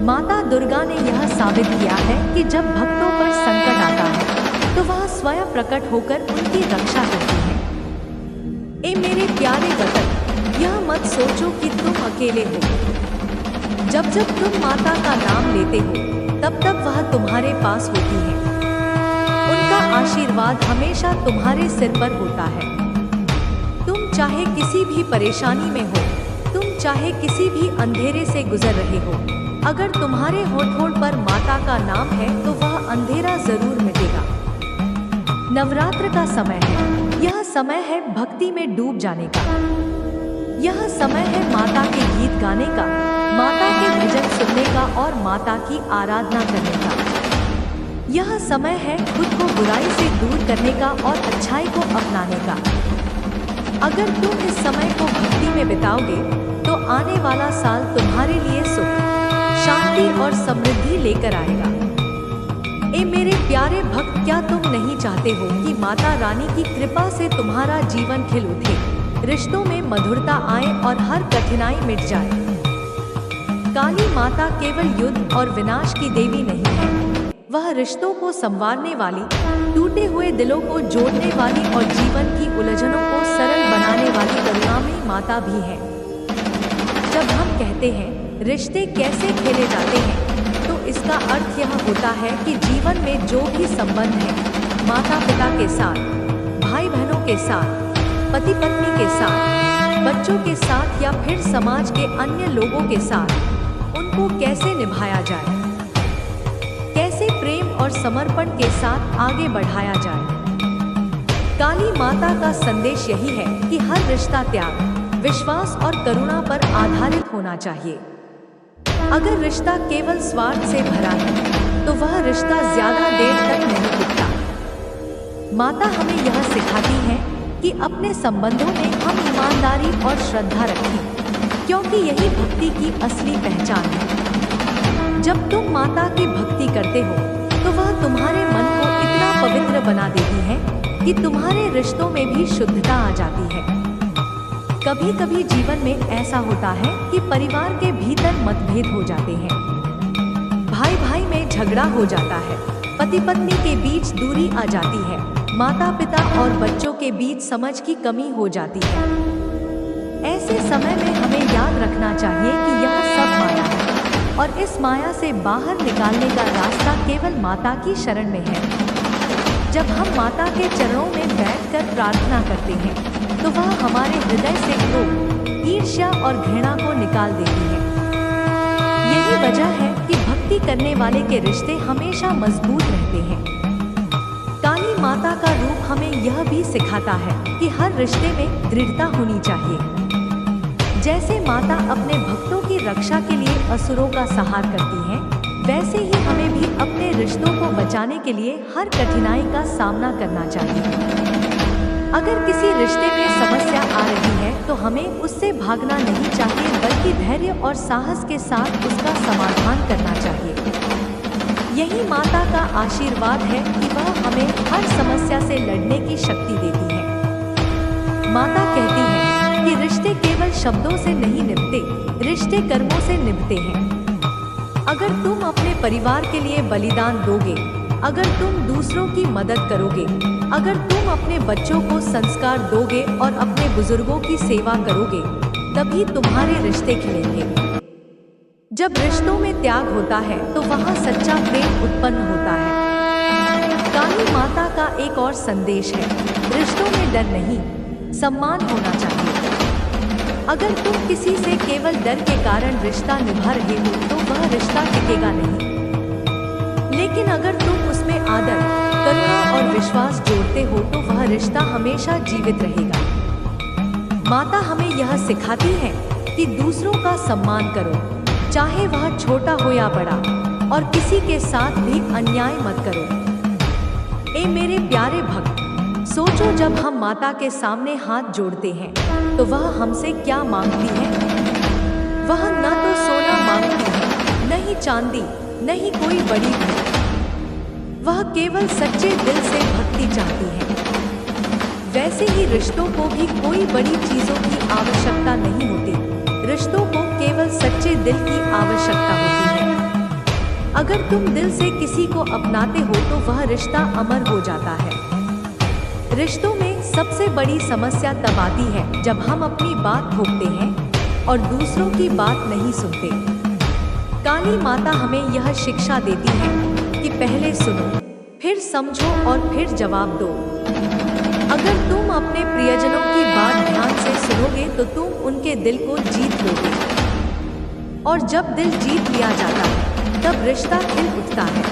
माता दुर्गा ने यह साबित किया है कि जब भक्तों पर संकट आता है तो वह स्वयं प्रकट होकर उनकी रक्षा करती है। ए मेरे प्यारे बच्चों, यह मत सोचो कि तुम अकेले हो। जब जब तुम माता का नाम लेते हो तब तब वह तुम्हारे पास होती है। उनका आशीर्वाद हमेशा तुम्हारे सिर पर होता है। तुम चाहे किसी भी परेशानी में हो, तुम चाहे किसी भी अंधेरे से गुजर रहे हो, अगर तुम्हारे होंठ पर माता का नाम है तो वह अंधेरा जरूर मिटेगा। नवरात्र का समय है, यह समय है भक्ति में डूब जाने का। यह समय है माता के गीत गाने का, माता के भजन सुनने का और माता की आराधना करने का। यह समय है खुद को बुराई से दूर करने का और अच्छाई को अपनाने का। अगर तुम इस समय को भक्ति में बिताओगे तो आने वाला साल तुम्हारे लिए सुख, शांति और समृद्धि लेकर आएगा। ए मेरे प्यारे भक्त, क्या तुम नहीं चाहते हो कि माता रानी की कृपा से तुम्हारा जीवन खिल उठे, रिश्तों में मधुरता आए और हर कठिनाई मिट जाए? काली माता केवल युद्ध और विनाश की देवी नहीं है, वह रिश्तों को संवारने वाली, टूटे हुए दिलों को जोड़ने वाली और जीवन की उलझनों को सरल बनाने वाली करुणामयी माता भी है। जब हम कहते हैं रिश्ते कैसे खेले जाते हैं तो इसका अर्थ यह होता है कि जीवन में जो भी संबंध है, माता पिता के साथ, भाई बहनों के साथ, पति पत्नी के साथ, बच्चों के साथ या फिर समाज के अन्य लोगों के साथ, उनको कैसे निभाया जाए, कैसे प्रेम और समर्पण के साथ आगे बढ़ाया जाए। काली माता का संदेश यही है कि हर रिश्ता त्याग, विश्वास और करुणा पर आधारित होना चाहिए। अगर रिश्ता केवल स्वार्थ से भरा है तो वह रिश्ता ज्यादा देर तक नहीं टिकता। माता हमें यह सिखाती है कि अपने संबंधों में हम ईमानदारी और श्रद्धा रखें, क्योंकि यही भक्ति की असली पहचान है। जब तुम माता की भक्ति करते हो तो वह तुम्हारे मन को इतना पवित्र बना देती है कि तुम्हारे रिश्तों में भी शुद्धता आ जाती है। कभी कभी जीवन में ऐसा होता है कि परिवार के भीतर मतभेद हो जाते हैं, भाई भाई में झगड़ा हो जाता है, पति पत्नी के बीच दूरी आ जाती है, माता पिता और बच्चों के बीच समझ की कमी हो जाती है। ऐसे समय में हमें याद रखना चाहिए कि यह सब माया है और इस माया से बाहर निकालने का रास्ता केवल माता की शरण में है। जब हम माता के चरणों में बैठकर प्रार्थना करते हैं तो वह हमारे हृदय से क्रोध, ईर्ष्या और घृणा को निकाल देती है। यही वजह है कि भक्ति करने वाले के रिश्ते हमेशा मजबूत रहते हैं। काली माता का रूप हमें यह भी सिखाता है कि हर रिश्ते में दृढ़ता होनी चाहिए। जैसे माता अपने भक्तों की रक्षा के लिए असुरों का संहार करती है, वैसे ही हमें भी अपने रिश्तों को बचाने के लिए हर कठिनाई का सामना करना चाहिए। अगर किसी रिश्ते में समस्या आ रही है तो हमें उससे भागना नहीं चाहिए, बल्कि धैर्य और साहस के साथ उसका समाधान करना चाहिए। यही माता का आशीर्वाद है कि वह हमें हर समस्या से लड़ने की शक्ति देती है। माता कहती है कि रिश्ते केवल शब्दों से नहीं निभते, रिश्ते कर्मों से निभते हैं। अगर तुम अपने परिवार के लिए बलिदान दोगे, अगर तुम दूसरों की मदद करोगे, अगर तुम अपने बच्चों को संस्कार दोगे और अपने बुजुर्गों की सेवा करोगे, तभी तुम्हारे रिश्ते खिलेंगे। जब रिश्तों में त्याग होता है तो वहाँ सच्चा प्रेम उत्पन्न होता है। काली माता का एक और संदेश है, रिश्तों में डर नहीं, सम्मान होना चाहिए। अगर तुम किसी से केवल डर के कारण रिश्ता निभा रहे हो तो वह रिश्ता टिकेगा नहीं। लेकिन अगर तुम उसमें आदर, करुणा और विश्वास जोड़ते हो तो वह रिश्ता हमेशा जीवित रहेगा। माता हमें यह सिखाती है कि दूसरों का सम्मान करो, चाहे वह छोटा हो या बड़ा, और किसी के साथ भी अन्याय मत करो। ए मेरे प्यारे भक्त, सोचो जब हम माता के सामने हाथ जोड़ते हैं तो वह हमसे क्या मांगती है? वह न तो सोना मांगती है, न ही चांदी, न ही कोई बड़ी भेंट। वह केवल सच्चे दिल से भक्ति चाहती है। वैसे ही रिश्तों को भी कोई बड़ी चीजों की आवश्यकता नहीं होती। रिश्तों को केवल सच्चे दिल की आवश्यकता होती है। अगर तुम दिल से किसी को अपनाते हो तो वह रिश्ता अमर हो जाता है। रिश्तों में सबसे बड़ी समस्या तब आती है जब हम अपनी बात थोपते हैं और दूसरों की बात नहीं सुनते। काली माता हमें यह शिक्षा देती है कि पहले सुनो, फिर समझो और फिर जवाब दो। अगर तुम अपने प्रियजनों की बात ध्यान से सुनोगे तो तुम उनके दिल को जीत लोगे। और जब दिल जीत लिया जाता है तब रिश्ता खिल उठता है।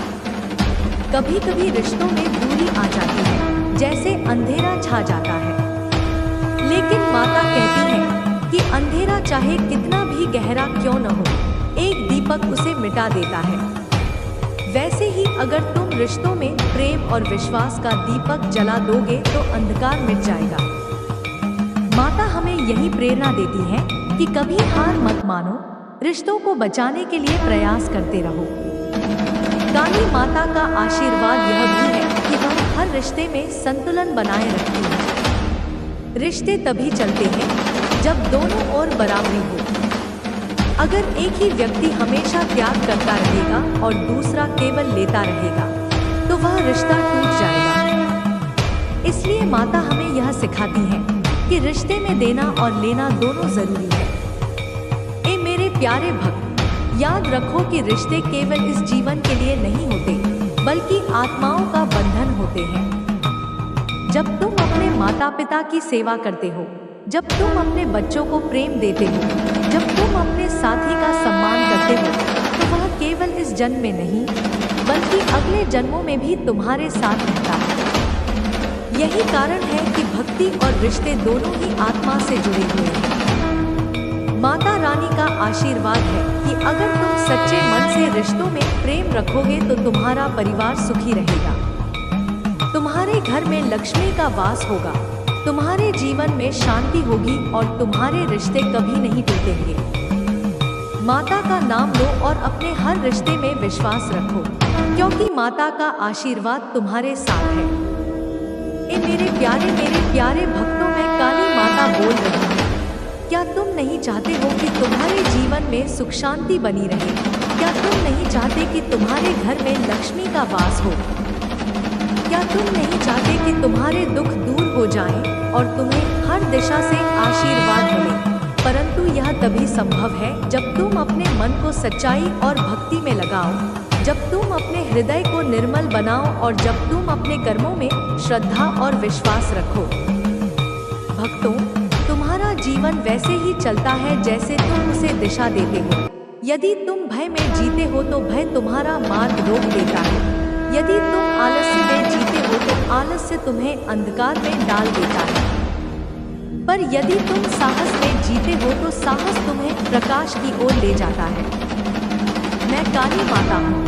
कभी कभी रिश्तों में दूरी आ जाती है, जैसे अंधेरा छा जाता है। लेकिन माता कहती है कि अंधेरा चाहे कितना भी गहरा क्यों न हो, एक दीपक उसे मिटा देता है। वैसे ही अगर तुम रिश्तों में प्रेम और विश्वास का दीपक जला दोगे तो अंधकार मिट जाएगा। माता हमें यही प्रेरणा देती है कि कभी हार मत मानो, रिश्तों को बचाने के लिए प्रयास करते रहो। काली माता का आशीर्वाद यह भी है कि वह हर रिश्ते में संतुलन बनाए रखती है। रिश्ते तभी चलते हैं जब दोनों ओर बराबरी हो। अगर एक ही व्यक्ति हमेशा त्याग करता रहेगा और दूसरा केवल लेता रहेगा तो वह रिश्ता टूट जाएगा। इसलिए माता हमें यह सिखाती है कि रिश्ते में देना और लेना दोनों जरूरी है। ए मेरे प्यारे भक्त, याद रखो कि रिश्ते केवल इस जीवन के लिए नहीं होते बल्कि आत्माओं का बंधन होते हैं। जब तुम अपने माता पिता की सेवा करते हो, जब तुम अपने बच्चों को प्रेम देते हो, जब तुम अपने साथी का सम्मान करते हो तो वह केवल इस जन्म में नहीं बल्कि अगले जन्मों में भी तुम्हारे साथ रहता है। यही कारण है कि भक्ति और रिश्ते दोनों ही आत्मा से जुड़े हुए हैं। माता रानी का आशीर्वाद है कि अगर तुम सच्चे मन से रिश्तों में प्रेम रखोगे तो तुम्हारा परिवार सुखी रहेगा। तुम्हारे घर में लक्ष्मी का वास होगा, तुम्हारे जीवन में शांति होगी और तुम्हारे रिश्ते कभी नहीं टूटेंगे। माता का नाम लो और अपने हर रिश्ते में विश्वास रखो, क्योंकि माता का आशीर्वाद तुम्हारे साथ है। मेरे प्यारे भक्तों, मैं काली माता बोल रही हूँ। क्या तुम नहीं चाहते हो कि तुम्हारे जीवन में सुख शांति बनी रहे? क्या तुम नहीं चाहते कि तुम्हारे घर में लक्ष्मी का वास हो? क्या तुम नहीं चाहते कि तुम्हारे दुख दूर हो जाएं और तुम्हें हर दिशा से आशीर्वाद मिले? परंतु यह तभी संभव है जब तुम अपने मन को सच्चाई और भक्ति में लगाओ, जब तुम अपने हृदय को निर्मल बनाओ और जब तुम अपने कर्मों में श्रद्धा और विश्वास रखो। भक्तों, तुम्हारा जीवन वैसे ही चलता है जैसे तुम उसे दिशा देते हो। यदि तुम भय में जीते हो तो भय तुम्हारा मार्ग रोक देता है। यदि तुम आलस्य में जीते हो तो आलस्य तुम्हें अंधकार में डाल देता है। पर यदि तुम साहस में जीते हो तो साहस तुम्हें प्रकाश की ओर ले जाता है। मैं काली माता हूँ।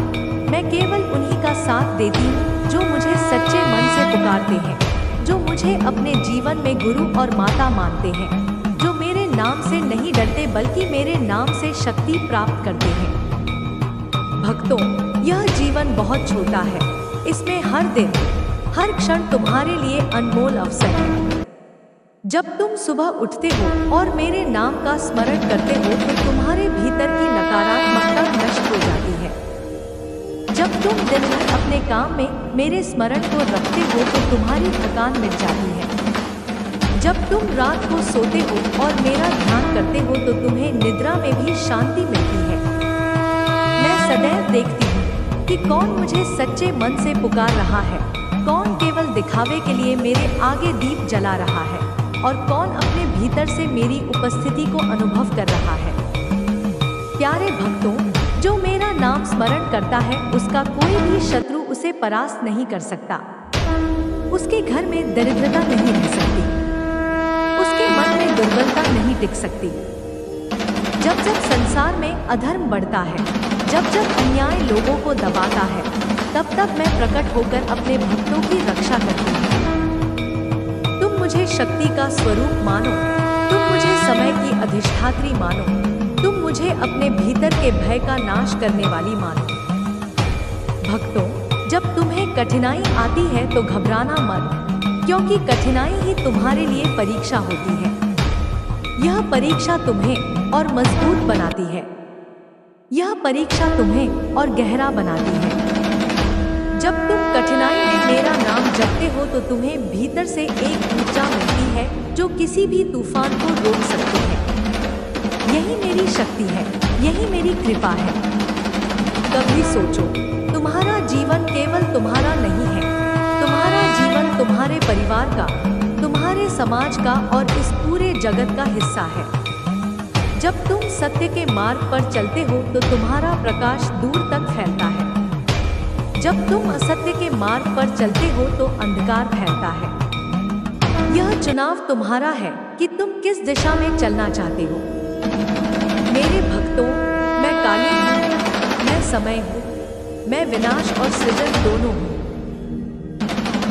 मैं केवल उन्हीं का साथ देती हूँ जो मुझे सच्चे मन से पुकारते हैं, जो मुझे अपने जीवन में गुरु और माता मानते हैं, जो मेरे नाम से नहीं डरते बल्कि मेरे नाम से शक्ति प्राप्त करते हैं। भक्तों, यह जीवन बहुत छोटा है। इसमें हर दिन, हर क्षण तुम्हारे लिए अनमोल अवसर है। जब तुम सुबह उठते हो और मेरे नाम का स्मरण करते हो तो तुम्हारे भीतर की नकारात्मकता नष्ट हो जाती है। जब तुम दिन भर अपने काम में मेरे स्मरण को रखते हो तो तुम्हारी थकान मिट जाती है। जब तुम रात को सोते हो और मेरा ध्यान करते हो तो तुम्हें निद्रा में भी शांति मिलती है। मैं सदैव देखती हूँ कि कौन मुझे सच्चे मन से पुकार रहा है, कौन केवल दिखावे के लिए मेरे आगे दीप जला रहा है और कौन अपने भीतर से मेरी उपस्थिति को अनुभव कर रहा है। प्यारे भक्तों, जो मेरा नाम स्मरण करता है उसका कोई भी शत्रु उसे परास्त नहीं कर सकता। उसके घर में दरिद्रता नहीं रह सकती, उसके मन में दुर्बलता नहीं टिक सकती। जब जब संसार में अधर्म बढ़ता है, जब जब अन्याय लोगों को दबाता है, तब तब मैं प्रकट होकर अपने भक्तों की रक्षा करती हूँ। तुम मुझे शक्ति का स्वरूप मानो, तुम मुझे समय की अधिष्ठात्री मानो। तुम मुझे अपने भीतर के भय का नाश करने वाली मानो। भक्तों, जब तुम्हें कठिनाई आती है तो घबराना मत, क्योंकि कठिनाई ही तुम्हारे लिए परीक्षा होती है। यह परीक्षा तुम्हें और मजबूत बनाती है। यह परीक्षा तुम्हें और गहरा बनाती है। जब तुम कठिनाई में मेरा नाम जपते हो तो तुम्हें भीतर से एक ऊर्जा मिलती है जो किसी भी तूफान को रोक सकती है। यही मेरी शक्ति है, यही मेरी कृपा है। कभी सोचो, तुम्हारा जीवन केवल तुम्हारा नहीं है। तुम्हारा जीवन तुम्हारे परिवार का, तुम्हारे समाज का और इस पूरे जगत का हिस्सा है। जब तुम सत्य के मार्ग पर चलते हो तो तुम्हारा प्रकाश दूर तक फैलता है। जब तुम असत्य के मार्ग पर चलते हो तो अंधकार फैलता है। यह चुनाव तुम्हारा है कि तुम किस दिशा में चलना चाहते हो। मेरे भक्तों, मैं काली हूँ, मैं समय हूँ, मैं विनाश और सृजन दोनों हूँ।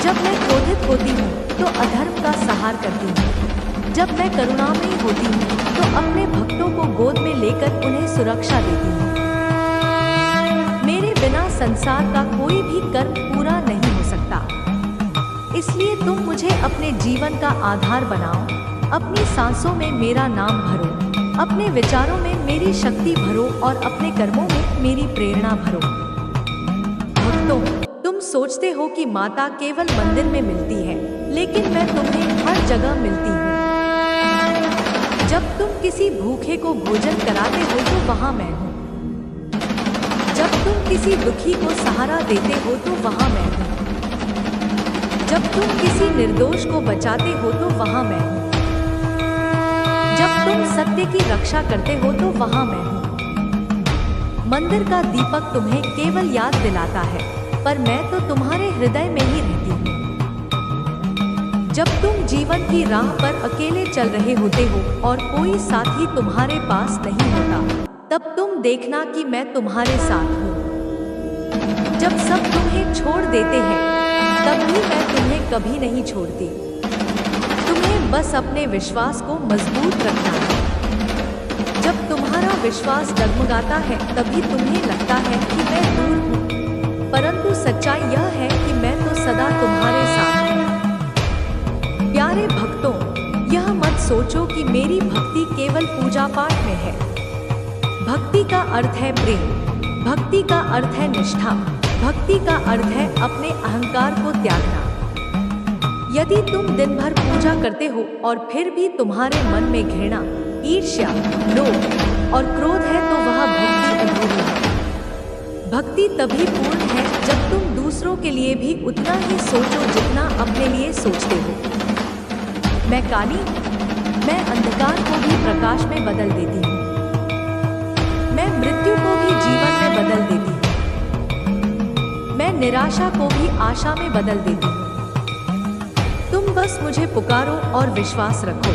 जब मैं क्रोधित होती हूँ तो अधर्म का संहार करती हूँ। जब मैं करुणामयी होती हूँ तो अपने भक्तों को गोद में लेकर उन्हें सुरक्षा देती हूँ। मेरे बिना संसार का कोई भी कर्म पूरा नहीं हो सकता। इसलिए तुम मुझे अपने जीवन का आधार बनाओ। अपनी सांसों में मेरा नाम भरो, अपने विचारों में मेरी शक्ति भरो और अपने कर्मों में मेरी प्रेरणा भरो। भक्तों, तुम सोचते हो कि माता केवल मंदिर में मिलती है, लेकिन मैं तुम्हें हर जगह मिलती हूँ। जब तुम किसी भूखे को भोजन कराते हो तो वहाँ मैं हूँ। जब तुम किसी दुखी को सहारा देते हो तो वहाँ मैं हूँ। जब तुम किसी निर्दोष को बचाते हो तो वहाँ मैं हूँ। जब तुम सत्य की रक्षा करते हो तो वहाँ मैं हूँ। मंदिर का दीपक तुम्हें केवल याद दिलाता है, पर मैं तो तुम्हारे हृदय में ही रहती हूँ। जब तुम जीवन की राह पर अकेले चल रहे होते हो और कोई साथी तुम्हारे पास नहीं होता, तब तुम देखना कि मैं तुम्हारे साथ हूँ। जब सब तुम्हें छोड़ देते हैं, तब भी मैं तुम्हें कभी नहीं छोड़ती। तुम्हें बस अपने विश्वास को मजबूत रखना है। जब तुम्हारा विश्वास डगमगाता है, तभी तुम्हें लगता है कि मैं दूर हूँ, परंतु सच्चाई यह है कि मैं तो सदा तुम्हारे साथ हूँ। प्यारे भक्तों, यह मत सोचो कि मेरी भक्ति केवल पूजा पाठ में है। भक्ति का अर्थ है प्रेम, भक्ति का अर्थ है निष्ठा, भक्ति का अर्थ है अपने अहंकार को त्यागना। यदि तुम दिन भर पूजा करते हो और फिर भी तुम्हारे मन में घृणा, ईर्ष्या, लोभ और क्रोध है तो वह भक्ति अधूरी है। भक्ति तभी पूर्ण है जब तुम दूसरों के लिए भी उतना ही सोचो जितना अपने लिए सोचते हो। मैं काली, मैं अंधकार को भी प्रकाश में बदल देती हूँ। मैं मृत्यु को भी जीवन में बदल देती हूँ। मैं निराशा को भी आशा में बदल देती हूँ। तुम बस मुझे पुकारो और विश्वास रखो।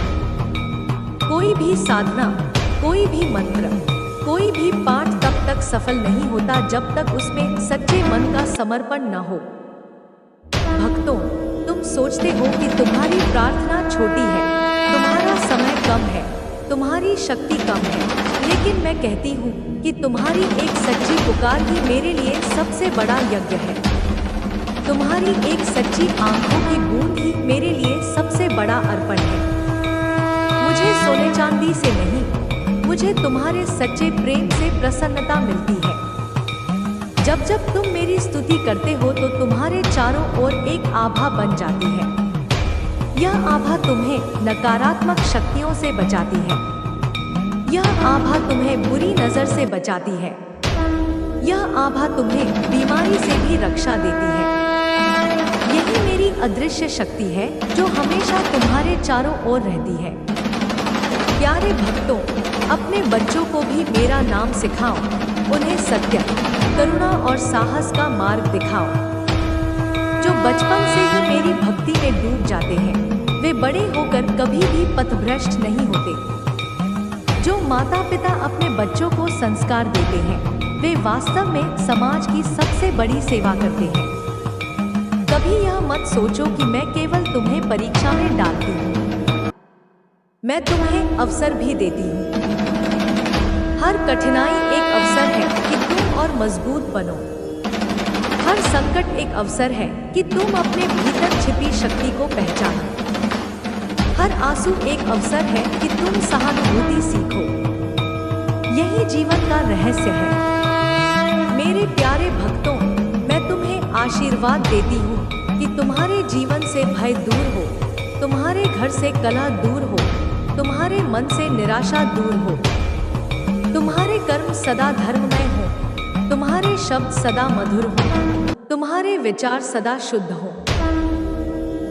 कोई भी साधना, कोई भी मंत्र, कोई भी पाठ तब तक सफल नहीं होता जब तक उसमें सच्चे मन का समर्पण न हो। भक्तों, तुम सोचते हो कि तुम्हारी प्रार्थना छोटी है, तुम्हारा समय कम है, तुम्हारी शक्ति कम है, लेकिन मैं कहती हूँ कि तुम्हारी एक सच्ची पुकार ही मेरे लिए सबसे बड़ा यज्ञ है। तुम्हारी एक सच्ची आंखों की बूंद ही मेरे लिए सबसे बड़ा अर्पण है। मुझे सोने चांदी से नहीं, मुझे तुम्हारे सच्चे प्रेम से प्रसन्नता मिलती है। जब जब तुम मेरी स्तुति करते हो तो तुम्हारे चारों ओर एक आभा बन जाती है। यह आभा तुम्हें नकारात्मक शक्तियों से बचाती है। यह आभा तुम्हें बुरी नजर से बचाती है। यह आभा तुम्हें बीमारी से भी रक्षा देती है। यही मेरी अदृश्य शक्ति है जो हमेशा तुम्हारे चारों ओर रहती है। प्यारे भक्तों, अपने बच्चों को भी मेरा नाम सिखाओ। उन्हें सत्य, करुणा और साहस का मार्ग दिखाओ। जो बचपन से ही मेरी भक्ति में डूब जाते हैं, वे बड़े होकर कभी भी पथभ्रष्ट नहीं होते। जो माता पिता अपने बच्चों को संस्कार देते हैं, वे वास्तव में समाज की सबसे बड़ी सेवा करते हैं। कभी यह मत सोचो कि मैं केवल तुम्हें परीक्षा में डालती हूँ। मैं तुम्हें अवसर भी देती हूँ। हर कठिनाई एक अवसर है कि तुम और मजबूत बनो। हर संकट एक अवसर है कि तुम अपने भीतर छिपी शक्ति को पहचानो। हर आंसू एक अवसर है कि तुम सहानुभूति सीखो। यही जीवन का रहस्य है। मेरे प्यारे भक्तों, मैं तुम्हें आशीर्वाद देती हूँ कि तुम्हारे जीवन से भय दूर हो, तुम्हारे घर से कलह दूर हो, तुम्हारे मन से निराशा दूर हो, तुम्हारे कर्म सदा धर्ममय हो, तुम्हारे शब्द सदा मधुर हो, तुम्हारे विचार सदा शुद्ध हो।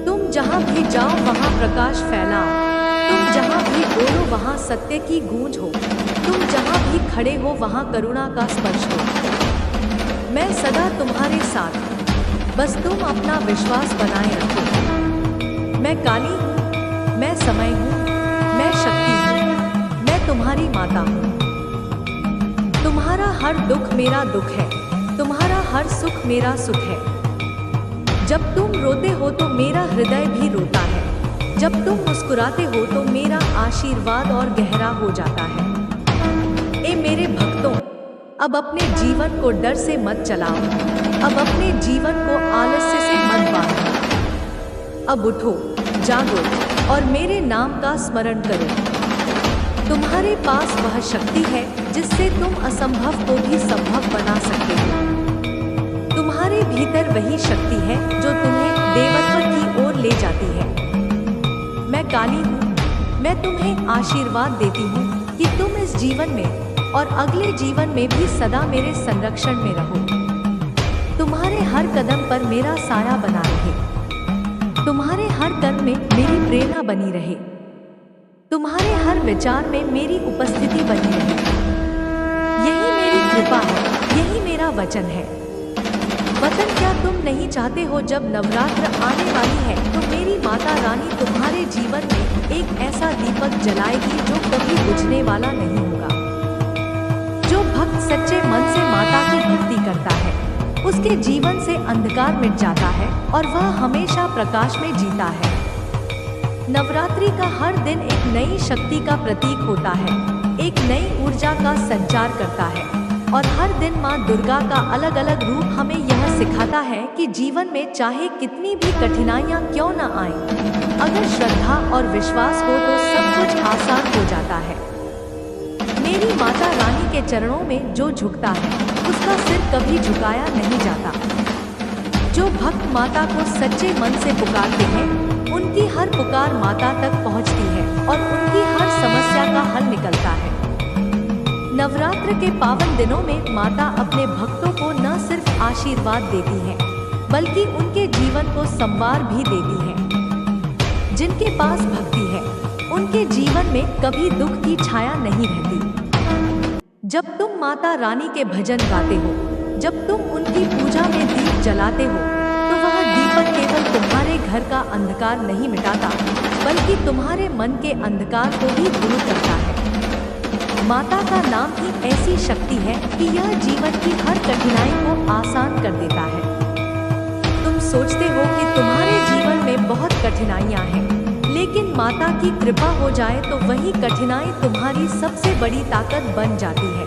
तुम जहाँ भी जाओ वहाँ प्रकाश फैलाओ। तुम जहाँ भी बोलो वहाँ सत्य की गूंज हो। तुम जहाँ भी खड़े हो वहाँ करुणा का स्पर्श हो। मैं सदा तुम्हारे साथ हूँ, बस तुम अपना विश्वास बनाए रखो। मैं काली हूँ, मैं समय हूँ, मैं शक्ति हूँ, मैं तुम्हारी माता हूँ। तुम्हारा हर दुख मेरा दुख है, तुम्हारा हर सुख मेरा सुख है। जब तुम रोते हो तो मेरा हृदय भी रोता है। जब तुम मुस्कुराते हो तो मेरा आशीर्वाद और गहरा हो जाता है। ए मेरे भक्तों, अब अपने जीवन को डर से मत चलाओ। अब अपने जीवन को आलस्य से मत बांधो। अब उठो, जागो और मेरे नाम का स्मरण करो। तुम्हारे पास वह शक्ति है जिससे तुम असंभव को भी संभव बना सकते हो। तुम्हारे भीतर वही शक्ति है जो तुम्हें देवत्व की ओर ले जाती है। मैं काली हूँ, मैं तुम्हें आशीर्वाद देती हूँ कि तुम इस जीवन में और अगले जीवन में भी सदा मेरे संरक्षण में रहो। तुम्हारे हर कदम पर मेरा साया बना रहे। तुम्हारे हर कर्म में मेरी प्रेरणा बनी रहे। तुम्हारे हर विचार में मेरी उपस्थिति बनी रहे। यही मेरी कृपा है, यही मेरा वचन है। वतन, क्या तुम नहीं चाहते हो जब नवरात्र आने वाली है तो मेरी माता रानी तुम्हारे जीवन में एक ऐसा दीपक जलाएगी जो कभी बुझने वाला नहीं होगा। जो भक्त सच्चे मन से माता की भक्ति करता है उसके जीवन से अंधकार मिट जाता है और वह हमेशा प्रकाश में जीता है। नवरात्रि का हर दिन एक नई शक्ति का प्रतीक होता है, एक नई ऊर्जा का संचार करता है और हर दिन माँ दुर्गा का अलग अलग रूप हमें यह सिखाता है कि जीवन में चाहे कितनी भी कठिनाइयाँ क्यों न आएं, अगर श्रद्धा और विश्वास हो तो सब कुछ आसान हो जाता है। मेरी माता रानी के चरणों में जो झुकता है उसका सिर कभी झुकाया नहीं जाता। जो भक्त माता को सच्चे मन से पुकारते हैं उनकी हर पुकार माता तक पहुंचती है और उनकी हर समस्या का हल निकलता है। नवरात्र के पावन दिनों में माता अपने भक्तों को न सिर्फ आशीर्वाद देती है बल्कि उनके जीवन को संवार भी देती है। जिनके पास भक्ति है उनके जीवन में कभी दुख की छाया नहीं रहती। जब तुम माता रानी के भजन गाते हो, जब तुम उनकी पूजा में दीप जलाते हो तो वह दीपक केवल तुम्हारे घर का अंधकार नहीं मिटाता बल्कि तुम्हारे मन के अंधकार को भी दूर करता है। माता का नाम ही ऐसी शक्ति है कि यह जीवन की हर कठिनाई को आसान कर देता है। तुम सोचते हो कि तुम्हारे जीवन में बहुत कठिनाइयाँ हैं, लेकिन माता की कृपा हो जाए तो वही कठिनाई तुम्हारी सबसे बड़ी ताकत बन जाती है।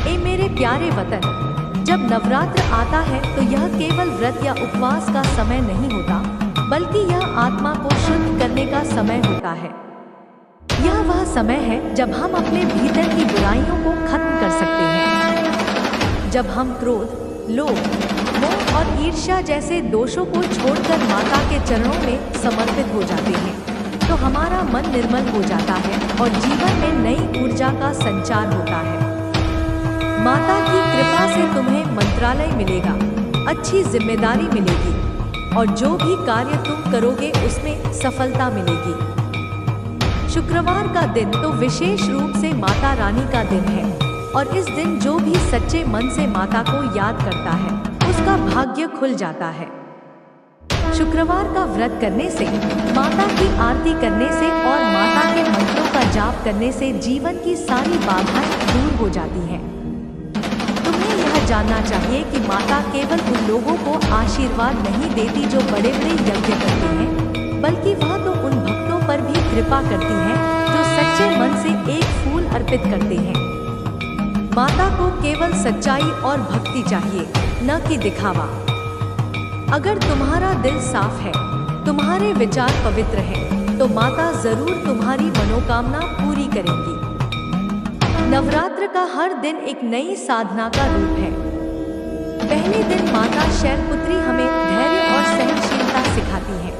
ए मेरे प्यारे वतन, जब नवरात्र आता है तो यह केवल व्रत या उपवास का समय नहीं होता बल्कि यह आत्मा को शुद्ध करने का समय होता है। यह वह समय है जब हम अपने भीतर की बुराइयों को खत्म कर सकते हैं। जब हम क्रोध, लोभ, मोह और ईर्ष्या जैसे दोषों को छोड़कर माता के चरणों में समर्पित हो जाते हैं तो हमारा मन निर्मल हो जाता है और जीवन में नई ऊर्जा का संचार होता है। माता की कृपा से तुम्हें मंत्रालय मिलेगा, अच्छी जिम्मेदारी मिलेगी और जो भी कार्य तुम करोगे उसमें सफलता मिलेगी। शुक्रवार का दिन तो विशेष रूप से माता रानी का दिन है और इस दिन जो भी सच्चे मन से माता को याद करता है उसका भाग्य खुल जाता है। शुक्रवार का व्रत करने से, माता की आरती करने से और माता के मंत्रों का जाप करने से जीवन की सारी बाधाएं दूर हो जाती हैं। तुम्हें यह जानना चाहिए कि माता केवल उन लोगों को आशीर्वाद नहीं देती जो बड़े बड़े यज्ञ करते हैं, बल्कि वह तो उन भक्तों पर भी कृपा करती है जो सच्चे मन से एक फूल अर्पित करते हैं। माता को केवल सच्चाई और भक्ति चाहिए, न कि दिखावा। अगर तुम्हारा दिल साफ है, तुम्हारे विचार पवित्र हैं, तो माता जरूर तुम्हारी मनोकामना पूरी करेंगी। नवरात्र का हर दिन एक नई साधना का रूप है। पहले दिन माता शैलपुत्री हमें धैर्य और सहनशीलता सिखाती है।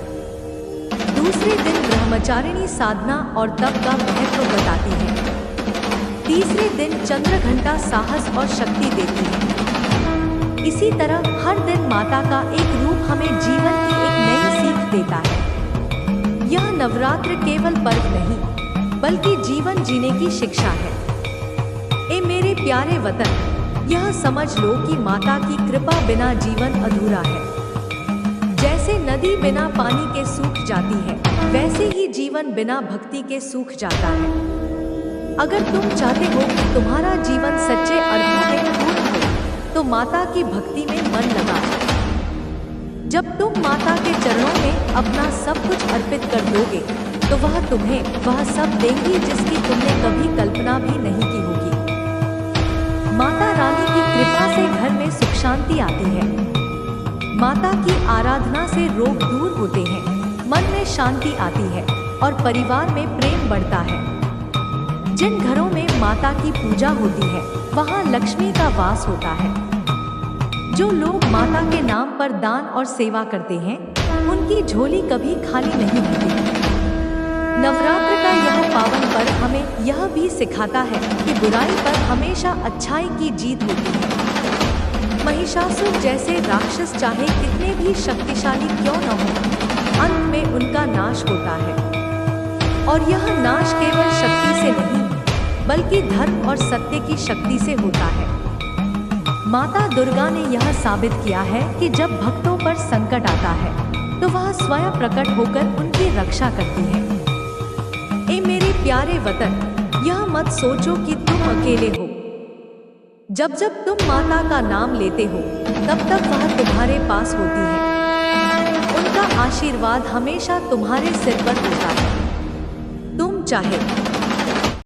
दूसरे दिन ब्रह्मचारिणी साधना और तप का महत्व बताती है। तीसरे दिन चंद्रघंटा साहस और शक्ति देती है। इसी तरह हर दिन माता का एक रूप हमें जीवन की एक नई सीख देता है। यह नवरात्र केवल पर्व नहीं, बल्कि जीवन जीने की शिक्षा है। ए मेरे प्यारे वतन, यह समझ लो कि माता की कृपा बिना जीवन अधूरा है। जैसे नदी बिना पानी के सूख जाती है, वैसे ही जीवन बिना भक्ति के सूख जाता है। अगर तुम चाहते हो कि तुम्हारा जीवन सच्चे अर्थों में पूर्ण हो, तो माता की भक्ति में मन लगाओ। जब तुम माता के चरणों में अपना सब कुछ अर्पित कर दोगे, तो वह तुम्हें वह सब देंगी जिसकी तुमने कभी कल्पना भी नहीं की होगी। माता रानी की कृपा से घर में सुख शांति आती है। माता की आराधना से रोग दूर होते हैं, मन में शांति आती है और परिवार में प्रेम बढ़ता है। जिन घरों में माता की पूजा होती है, वहाँ लक्ष्मी का वास होता है। जो लोग माता के नाम पर दान और सेवा करते हैं, उनकी झोली कभी खाली नहीं होती। नवरात्र का यह पावन पर्व हमें यह भी सिखाता है कि बुराई पर हमेशा अच्छाई की जीत होती है। महिषासुर जैसे राक्षस चाहे कितने भी शक्तिशाली क्यों न हो, अंत में उनका नाश होता है। और यह नाश केवल शक्ति से नहीं, बल्कि धर्म और सत्य की शक्ति से होता है। माता दुर्गा ने यह साबित किया है कि जब भक्तों पर संकट आता है, तो वह स्वयं प्रकट होकर उनकी रक्षा करती है। ए मेरे प्यारे वतन, यह मत सोचो कि तुम अकेले हो। जब जब तुम माता का नाम लेते हो, तब तक वह तुम्हारे पास होती है। उनका आशीर्वाद हमेशा तुम्हारे सिर पर होता है। तुम चाहे